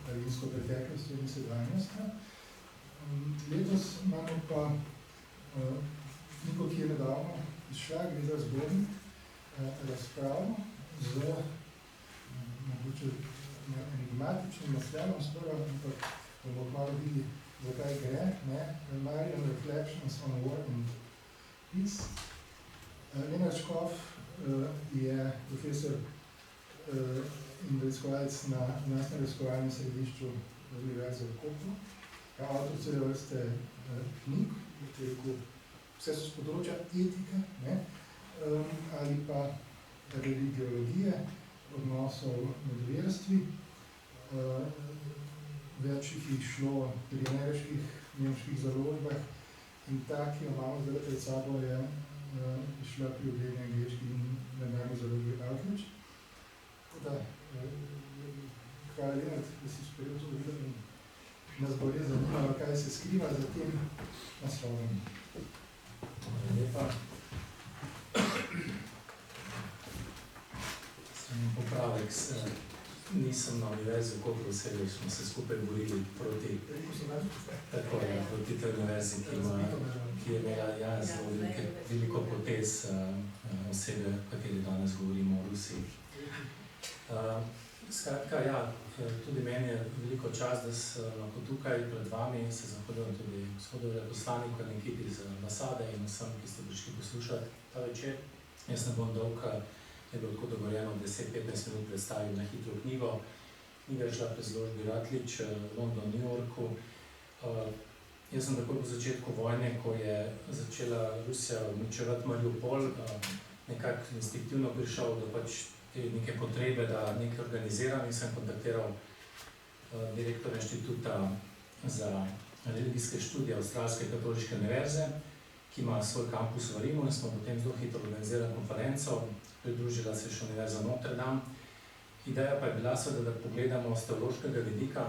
kraljinsko preteklostjo in sedanjostjo. Letos imamo pa knjigo, ki je nedavno izšla, gre za zbornik razprav z mogoče enigmatičnim naslovom skoraj, ampak bomo malo videli, zakaj gre. Marian Reflections on War and Peace. Lenart Škof je profesor in raziskovalec na znanstvenem raziskovalnem središču Univerze v Kopru. Avtor cele vrste knjig, vse so s področja etike, ali pa religiologije, odnosov med verstvi. Več jih šlo pri ameriških, nemških založbah in ta, ki jo imamo zdaj pred sabo, je šla pri ugledni angleški in mednarodni založbi Routledge. Tako da, hvala Lenart, da si sprejel to video in nas bo res zanimalo, kaj se skriva za tem naslovom. Hvala lepa. Sem popravek, nisem na Univerzi v Kopru, vsega smo se skupaj borili proti tej univerzi, ki je imela zelo veliko potez osebe, o kateri danes govorimo o Rusiji. Skratka, tudi meni je veliko čast, da sem lahko tukaj pred vami, se zahvaljujem tudi gospodu veleposlaniku in ekipi iz ambasade in vsem, ki ste prišli poslušati ta večer. Jaz ne bom dolg, je bilo tako dogovorjeno 10-15 minut predstavil na hitro knjigo. Knjiga je šla pri založbi Routledge, London, New Yorku. Jaz sem takoj po začetku vojne, ko je začela Rusija uničevati Mariupol, nekako instinktivno prišel do pač te neke potrebe, da nekaj organiziram in sem kontaktiral direktorja Inštituta za religijske študije Avstralske katoliške univerze, ki ima svoj kampus v Rimu in smo potem zelo hitro organizirali konferenco, pridružila se še Univerza Notre Dame. Ideja pa je bila seveda, da pogledamo z teološkega vidika,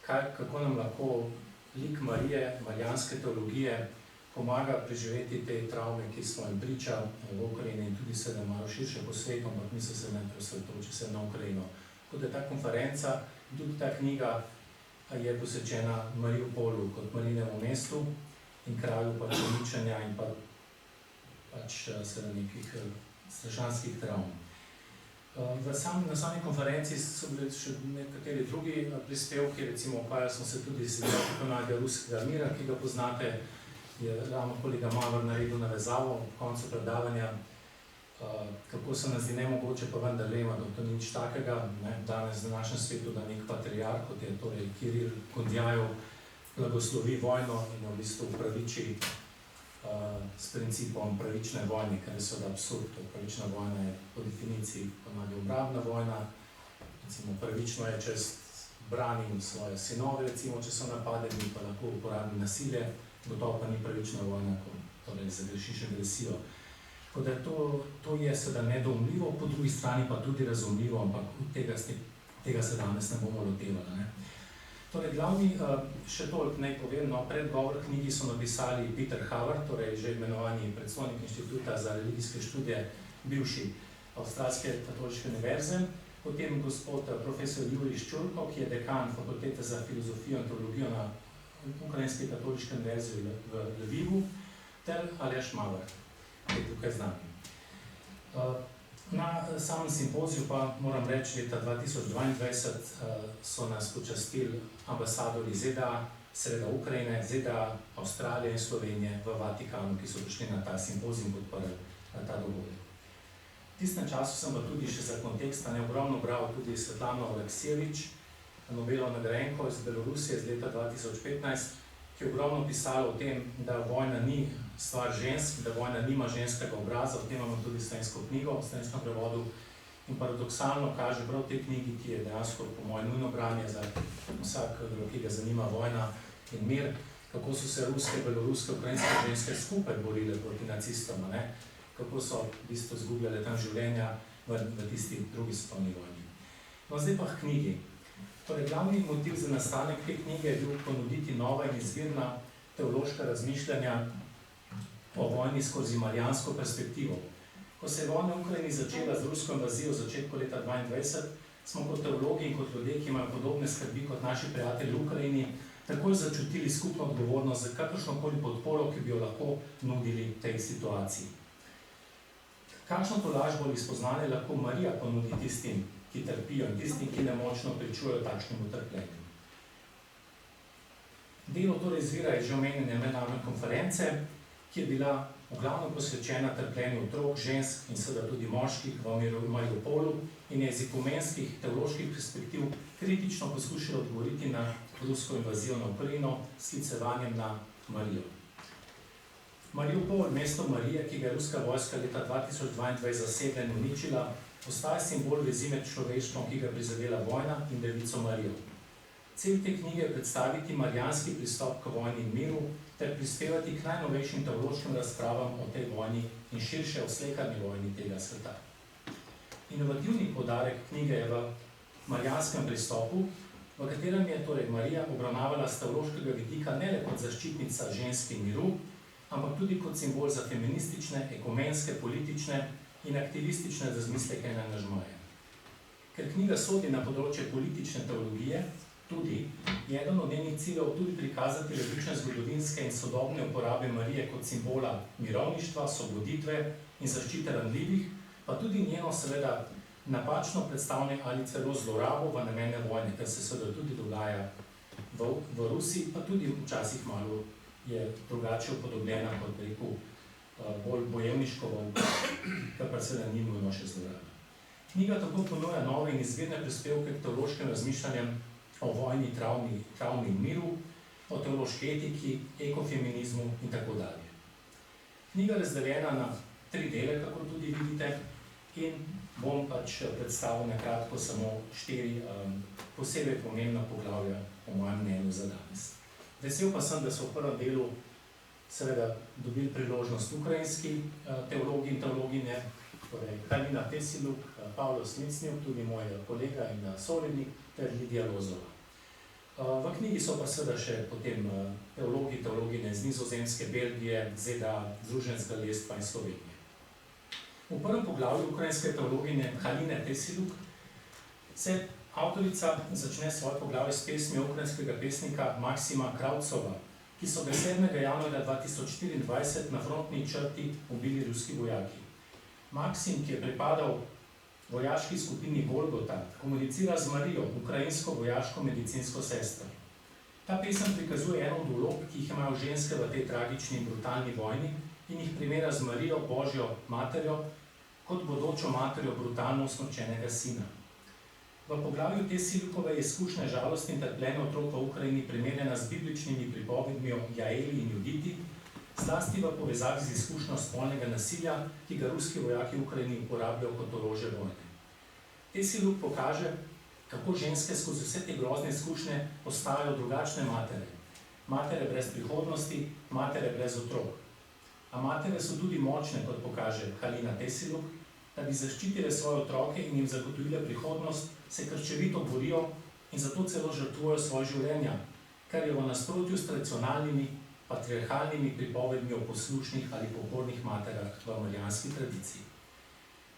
kako nam lahko lik Marije, marijanske teologije pomaga preživeti te travme, ki smo jim priča v Ukrajini in tudi seveda malo širše po svetu, ampak mi se ne osredotoči se na Ukrajino. Tako da ta konferenca, tudi ta knjiga je posvečena Mariupolu kot Marinemu mestu in kraju pač uničenja in pač seveda nekih strašanskih travm. Na sami konferenci so bili še nekateri drugi prispevki, recimo ukvarjali smo se tudi z idejo ruskega mira, ki ga poznate, je ravno kolega Mavr naredil navezavo v koncu predavanja, kako se nas zdi nemogoče, pa vendar vemo, da to ni nič takega, danes v našem svetu, da nek patriarh, kot je torej Kiril Kundjajev, blagoslovi vojno in v bistvu upraviči s principom pravične vojne, kar je seveda absurd. Pravična vojna je po definiciji ponavadi obrambna vojna, recimo pravično je, če branim svoje sinove, recimo, če so napadeni, pa lahko uporabim nasilje, gotovo pa ni pravična vojna, ko torej zagrešiš agresijo. Tako da to je seveda nedoumljivo, po drugi strani pa tudi razumljivo, ampak tega se danes ne bomo lotevali. Torej, glavni, še toliko naj povem, predgovor knjigi so napisali Peter Howard, torej že imenovani predstojnik Inštituta za religijske študije, bivši Avstralske katoliške univerze, potem gospod profesor Jurij Ščurko, ki je dekan Fakultete za filozofijo in teologijo na Ukrajinski katoliški univerzi v Lvivu, ter Aleš Mavr, ki je tukaj z nami. Na samem simpoziju pa moram reči, leta 2022 so nas počastili ambasadori ZDA, seveda Ukrajine, ZDA, Avstralije in Slovenije v Vatikanu, ki so prišli na ta simpozij in podprli ta dogodek. V tistem času sem pa tudi še za kontekst ogromno bral tudi Svetlano Aleksijevič, Nobelovo nagrajenko iz Belorusije iz leta 2015, ki je ogromno pisala o tem, da vojna ni stvar žensk, da vojna nima ženskega obraza, o tem imamo tudi slovensko knjigo, v slovenskem prevodu, in paradoksalno kaže prav te knjigi, ki je dejansko po mojem nujno branje za vsak, ki ga zanima vojna in mir, kako so se ruske, beloruske, ukrajinske ženske skupaj borile proti nacistom, kako so v bistvu izgubljale tam življenja v tisti drugi svetovni vojni. No, zdaj pa k knjigi. Torej, glavni motiv za nastanek te knjige je bil ponuditi nova in izvirna teološka razmišljanja o vojni skozi marijansko perspektivo. Ko se je vojna v Ukrajini začela z rusko invazijo v začetku leta 2022, smo kot teologi in kot ljudje, ki imajo podobne skrbi kot naši prijatelji v Ukrajini, takoj začutili skupno odgovornost za kakršnokoli podporo, ki bi jo lahko nudili tej situaciji. Kakšno tolažbo ali spoznanje lahko Marija ponudi tistim, ki trpijo in tistim, ki nemočno pričujejo takšnemu trpljenju. Delo torej izvira iz že omenjene mednarodne konference, ki je bila v glavnem posvečena trpljenju otrok, žensk in seveda tudi moških v Mariupolu in je iz ekumenskih teoloških perspektiv kritično poskušala odgovoriti na rusko invazijo na Ukrajino s sklicevanjem na Marijo. Mariupol, mesto Marije, ki ga je ruska vojska leta 2022 zasedla in uničila, postaja simbol vezi med človeštvom, ki ga prizadela vojna, in Devico Marijo. Cilj te knjige je predstaviti marijanski pristop k vojni in miru ter prispevati k najnovejšim teološkim razpravam o tej vojni in širše o sleherni vojni tega sveta. Inovativni poudarek knjige je v marijanskem pristopu, v katerem je torej Marija obravnavala s teološkega vidika ne le kot zaščitnica ženski miru, ampak tudi kot simbol za feministične, ekumenske, politične in aktivistične razmisleke in angažmaje. Ker knjiga sodi na področje politične teologije, tudi eden od njenih ciljev tudi prikazati različne zgodovinske in sodobne uporabe Marije kot simbola mirovništva, osvoboditve in zaščite ranljivih, pa tudi njeno seveda napačno predstavljanje ali celo zlorabo v namene vojne, kar se seveda tudi dogaja v Rusiji, pa tudi včasih malo je drugače upodobljena kot rekel bolj bojevniško volko, kar pa seveda ni nujno še zloraba. Knjiga tako ponuja nove in izvirne prispevke k teološkim razmišljanjem o vojni, travmi in miru, o teološki etiki, ekofeminizmu in tako dalje. Knjiga je razdeljena na 3 dele, kako tudi vidite, in bom pač predstavil na kratko samo 4 posebej pomembna poglavja, po mojem mnenju, za danes. Vesel pa sem, da so v prvem delu seveda dobili priložnost ukrajinski teologi in teologinje, torej Halina Tesiluk, Pavlo Smicnjuk, tudi moj kolega in sorodnik, ter Lidija Lozova. V knjigi so pa seveda še potem teologi, teologine iz Nizozemske, Belgije, ZDA, Združenega kraljestva in Slovenije. V prvem poglavju ukrajinske teologine Haline Tesiluk se avtorica začne svoje poglavje s pesmijo ukrajinskega pesnika Maksima Kravcova, ki so ga 7. januarja 2024 na frontni črti ubili ruski vojaki. Maksim, ki je pripadal vojaški skupini Golgota, komunicira z Marijo, ukrajinsko vojaško medicinsko sestro. Ta pesem prikazuje eno od vlog, ki jih imajo ženske v tej tragični in brutalni vojni in jih primera z Marijo, Božjo materjo, kot bodočo materjo brutalno usmrčenega sina. V poglavju Tesilukove je izkušnja žalosti in trpljenja otrok v Ukrajini primerjena z bibličnimi pripovedmi o Jaeli in Juditi, zlasti v povezavi z izkušnjo spolnega nasilja, ki ga ruski vojaki v Ukrajini uporabljajo kot orožje vojne. Tesiluk pokaže, kako ženske skozi vse te grozne izkušnje postajajo drugačne matere. Matere brez prihodnosti, matere brez otrok. A matere so tudi močne, kot pokaže Halina Tesiluk, da bi zaščitile svoje otroke in jim zagotovile prihodnost, se krčevito borijo in zato celo žrtvujejo svoje življenja, kar je v nasprotju s tradicionalnimi, patriarhalnimi pripovedmi o poslušnih ali pokornih materah v marijanski tradiciji.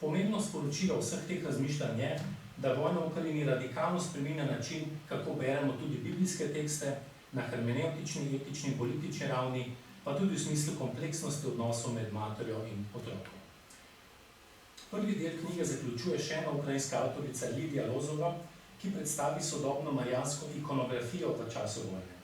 Pomembno sporočilo vseh teh razmišljanj je, da vojna v Ukrajini radikalno spreminja način, kako beremo tudi biblijske tekste na hermeneutični, etični in politični ravni, pa tudi v smislu kompleksnosti odnosov med materjo in otrokom. Prvi del knjige zaključuje še ena ukrajinska avtorica Lidija Lozova, ki predstavi sodobno marijansko ikonografijo v času vojne.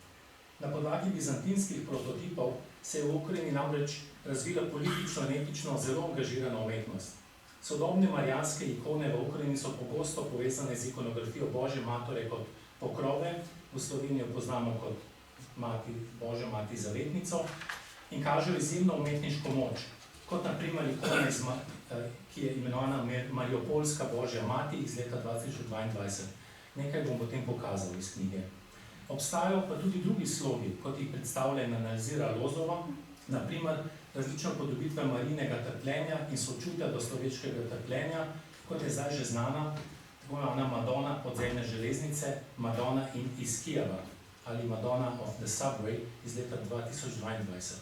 Na podlagi bizantinskih prototipov se je v Ukrajini namreč razvila politično in etično zelo angažirana umetnost. Sodobne marijanske ikone v Ukrajini so pogosto povezane z ikonografijo Božje matere kot pokrove, v Sloveniji poznamo kot Božjo mati zavetnico, in kažejo izjemno umetniško moč, kot na primer ikona, ki je imenovana Mariupolska Božja mati iz leta 2022. Nekaj bom potem pokazal iz knjige. Obstajajo pa tudi drugi slogi, kot jih predstavlja in analizira Lozova, na primer različne podobitve Marijinega trpljenja in sočutja do človeškega trpljenja, kot je zdaj že znana, tako imenovana Madonna podzemne železnice, Madonna iz Kijeva ali Madonna of the Subway iz leta 2022.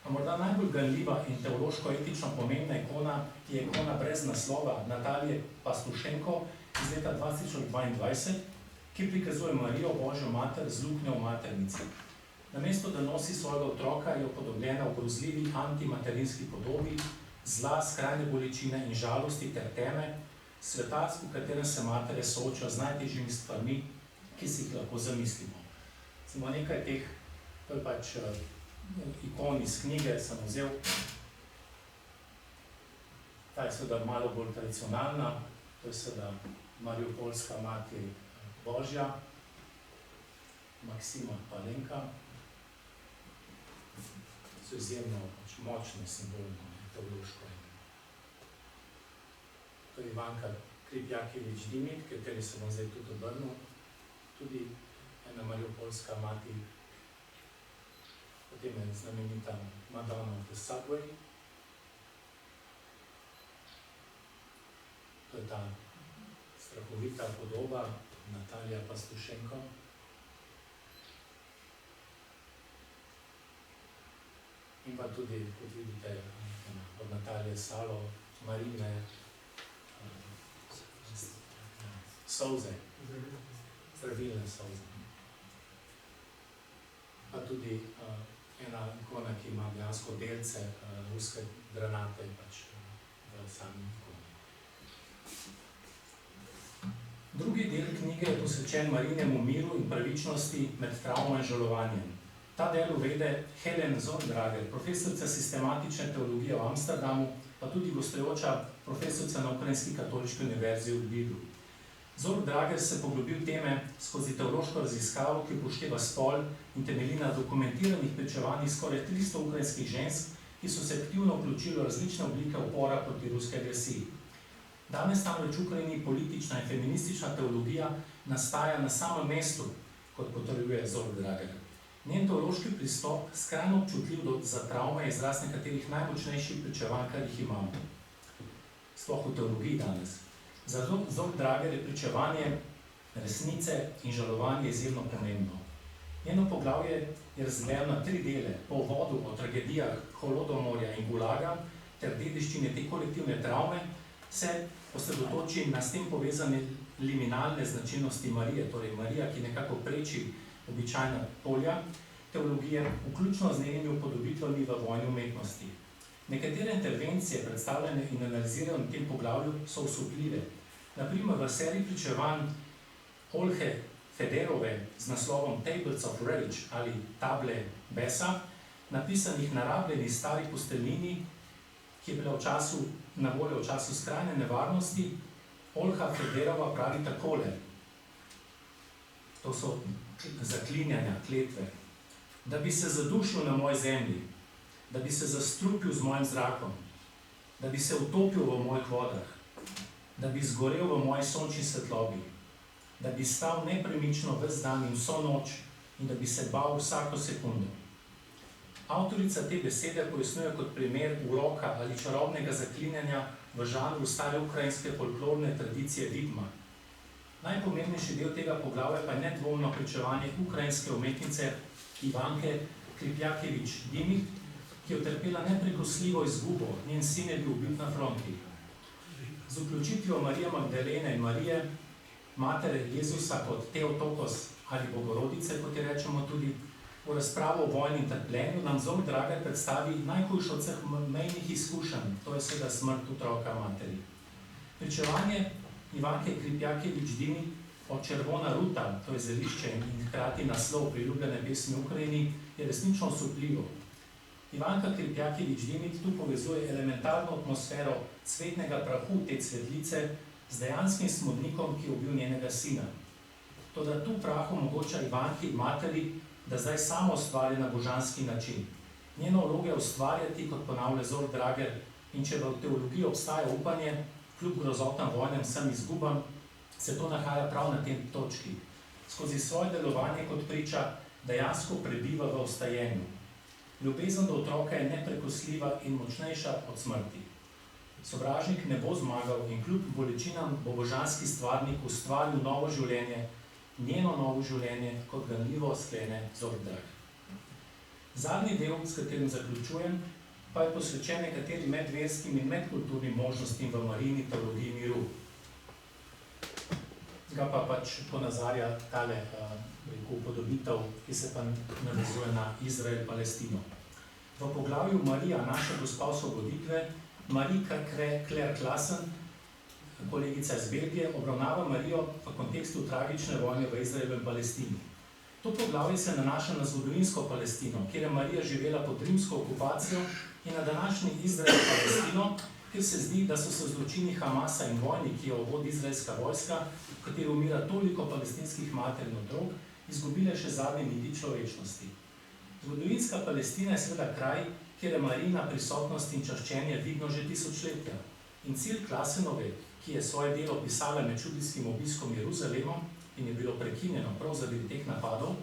A morda najbolj ganljiva in teološko-etično pomembna ikona je ikona brez naslova Natalije Pastušenko iz leta 2022, ki prikazuje Marijo, Božjo mater, z luknjo v maternici. Namesto da nosi svojega otroka, je upodobljena v grozljivi antimaterinski podobi, zla, skrajne bolečine in žalosti ter teme, sveta, v katerem se matere soočajo z najtežjimi stvarmi, ki si jih lahko zamislimo. Samo nekaj teh, to je pač ikon iz knjige, sem vzel. Ta je seveda malo bolj tradicionalna, to je seveda Mariupolska mati Božja, Maksima Palenka. So izjemno močne simbolno, teološko. To je Ivanka Kripjakevič-Dimit, kateri se bom zdaj tudi obrnil. Tudi ena mariupolska mati. Potem je znamenita Madonna of the Subway. To je ta strahovita podoba Natalija Pastušenko. In pa tudi, kot vidite, od Natalije Salo, Marine, solze, zdravilne solze. Pa tudi ena ikona, ki ima dejansko delce ruske granate pač v sami ikoni. Drugi del knjige je posvečen Marijinemu miru in pravičnosti med travmo in žalovanjem. Ta del uvede Helen Zorndrager, profesorica sistematične teologije v Amsterdamu, pa tudi gostujoča profesorica na Ukrajinski katoliški univerzi v Lvivu. Zorndrager se poglobi v teme skozi teološko raziskavo, ki upošteva spol in temelji na dokumentiranih pričevanjih skoraj 300 ukrajinskih žensk, ki so se aktivno vključili v različne oblike upora proti ruski agresiji. Danes namreč v Ukrajini politična in feministična teologija nastaja na samem mestu, kot potrjuje Zorndrager. Njen teološki pristop skrajno občutljiv za travme je izraz nekaterih najmočnejših pričevanj, kar jih imamo. Sploh v teologiji danes. Za Zorndrager je pričevanje resnice in žalovanje izjemno pomembno. Njeno poglavje je razdeljeno na 3 dele, po uvodu o tragedijah Holodomorja in Gulaga ter dediščine te kolektivne travme, se osredotoči na s tem povezane liminalne značilnosti Marije, torej Marija, ki nekako preči običajna polja teologije, vključno z njenimi upodobitvami v vojni umetnosti. Nekatere intervencije, predstavljene in analizirane v tem poglavju, so osupljive. Naprimer, v seriji pričevanj Olhe Federove z naslovom Tables of Rage ali Table besa, napisanih na rabljeni stari posteljnini, ki je bila na voljo v času skrajne nevarnosti, Olha Federova pravi takole. To so zaklinjanja, kletve. Da bi se zadušil na moji zemlji, da bi se zastrupil z mojim zrakom, da bi se utopil v mojih vodah, da bi zgorel v moji sončni svetlobi, da bi stal nepremično ves dan in vso noč in da bi se bal vsako sekundo. Avtorica te besede pojasnjuje kot primer uroka ali čarobnega zaklinjanja v žanru stare ukrajinske folklorne tradicije Vidma. Najpomembnejši del tega poglavja pa je nedvomno pričevanje ukrajinske umetnice Ivanke Kripjakevič-Dimit, ki je utrpela neprekosljivo izgubo, njen sin je bil ubit na fronti. Z vključitvijo Marije Magdalene in Marije, matere Jezusa kot Teotokos ali Bogorodice, kot je rečemo tudi, v razpravo o vojni in trpljenju nam Zorndrager predstavi najhujšo od vseh mejnih izkušenj, to je seveda smrt otroka materi. Pričevanje Ivanke Kripjakevič-Dimit o Červona ruta, to je zelišče in hkrati naslov priljubljene pesmi v Ukrajini, je resnično osupljivo. Ivanka Kripjakevič-Dimit tu povezuje elementarno atmosfero cvetnega prahu te cvetlice z dejanskim smodnikom, ki je ubil njenega sina. Toda tu prah omogoča Ivanki materi, da zdaj samo ustvarja na božanski način. Njeno vlogo je ustvarjati, kot ponavlja Zorndrager, in če v teologiji obstaja upanje, kljub grozotnim vojnem vsem izgubam, se to nahaja prav na tem točki. Skozi svoje delovanje kot priča dejansko prebiva v ostajenju. Ljubezen do otroka je neprekosljiva in močnejša od smrti. Sovražnik ne bo zmagal in kljub bolečinam bo božanski stvarnik ustvaril novo življenje, njeno novo življenje, kot ganljivo sklene Zorndrager. Zadnji del, s katerim zaključujem, pa je posvečen nekaterim medverskim in medkulturnim možnostim v Marijini teologiji miru. Ga pa pač ponazarja tale upodobitev, ki se pa navezuje na Izrael-Palestino. V poglavju Marija, naša gospa osvoboditve, Marika Claire-Classen, kolegica iz Belgije, obravnava Marijo v kontekstu tragične vojne v Izraelu in Palestini. To poglavje se nanaša na zgodovinsko Palestino, kjer je Marija živela pod rimsko okupacijo, in na današnji Izrael in Palestino, kjer se zdi, da so se zločini Hamasa in vojni, ki jo vodi izraelska vojska, v kateri umira toliko palestinskih mater in otrok, izgubile še zadnje niti človečnosti. Zgodovinska Palestina je seveda kraj, kjer je Marijina prisotnost in čaščenje vidno že tisočletja. In cilj Klassenove, ki je svoje delo pisala med čudijskim obiskom Jeruzalemom in je bilo prekinjeno prav zaradi teh napadov,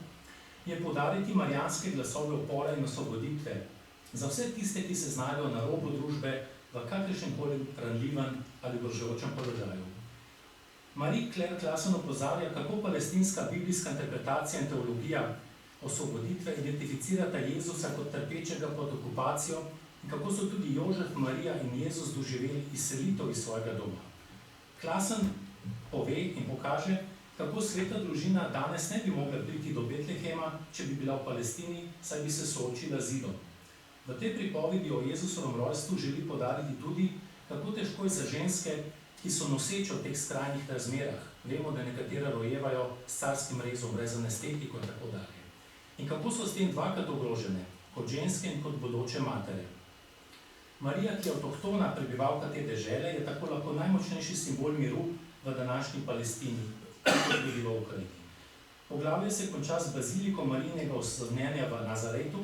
je poudariti marijanske glasove upora in osvoboditve za vse tiste, ki se znajdejo na robu družbe v kakršnemkoli ranljivem ali ogrožajočem položaju. Marie Claire-Classen opozarja, kako palestinska biblijska interpretacija in teologija osvoboditve identificirata Jezusa kot trpečega pod okupacijo in kako so tudi Jožef, Marija in Jezus doživeli izselitev iz svojega doma. Classen pove in pokaže, kako sveta družina danes ne bi mogla priti do Betlehema, če bi bila v Palestini, saj bi se soočila z zidom. V tej pripovedi o Jezusovem rojstvu želi poudariti tudi, kako težko je za ženske, ki so noseče v teh skrajnih razmerah. Vemo, da nekatera rojevajo s carskim rezom, brez anestetiko in tako dalje. In kako so s tem dvakrat ogrožene, kot ženske in kot bodoče matere? Marija, ki je avtohtona prebivalka te dežele, je tako lahko najmočnejši simbol miru v današnji Palestini, kot tudi v Ukrajini. Poglavje se konča z baziliko Marijinega oslonjenja v Nazaretu,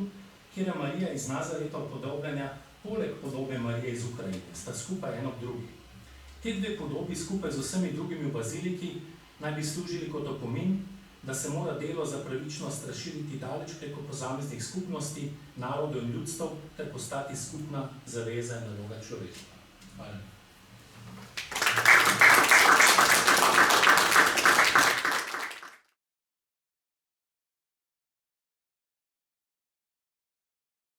kjer je Marija iz Nazareta upodobljena poleg podobe Marije iz Ukrajine, sta skupaj eno k drugi. Te dve podobi skupaj z vsemi drugimi v baziliki naj bi služili kot opomin, da se mora delo za pravičnost razširiti daleč preko posameznih skupnosti, narodov in ljudstev ter postati skupna zaveza in naloga človeštva. Hvala.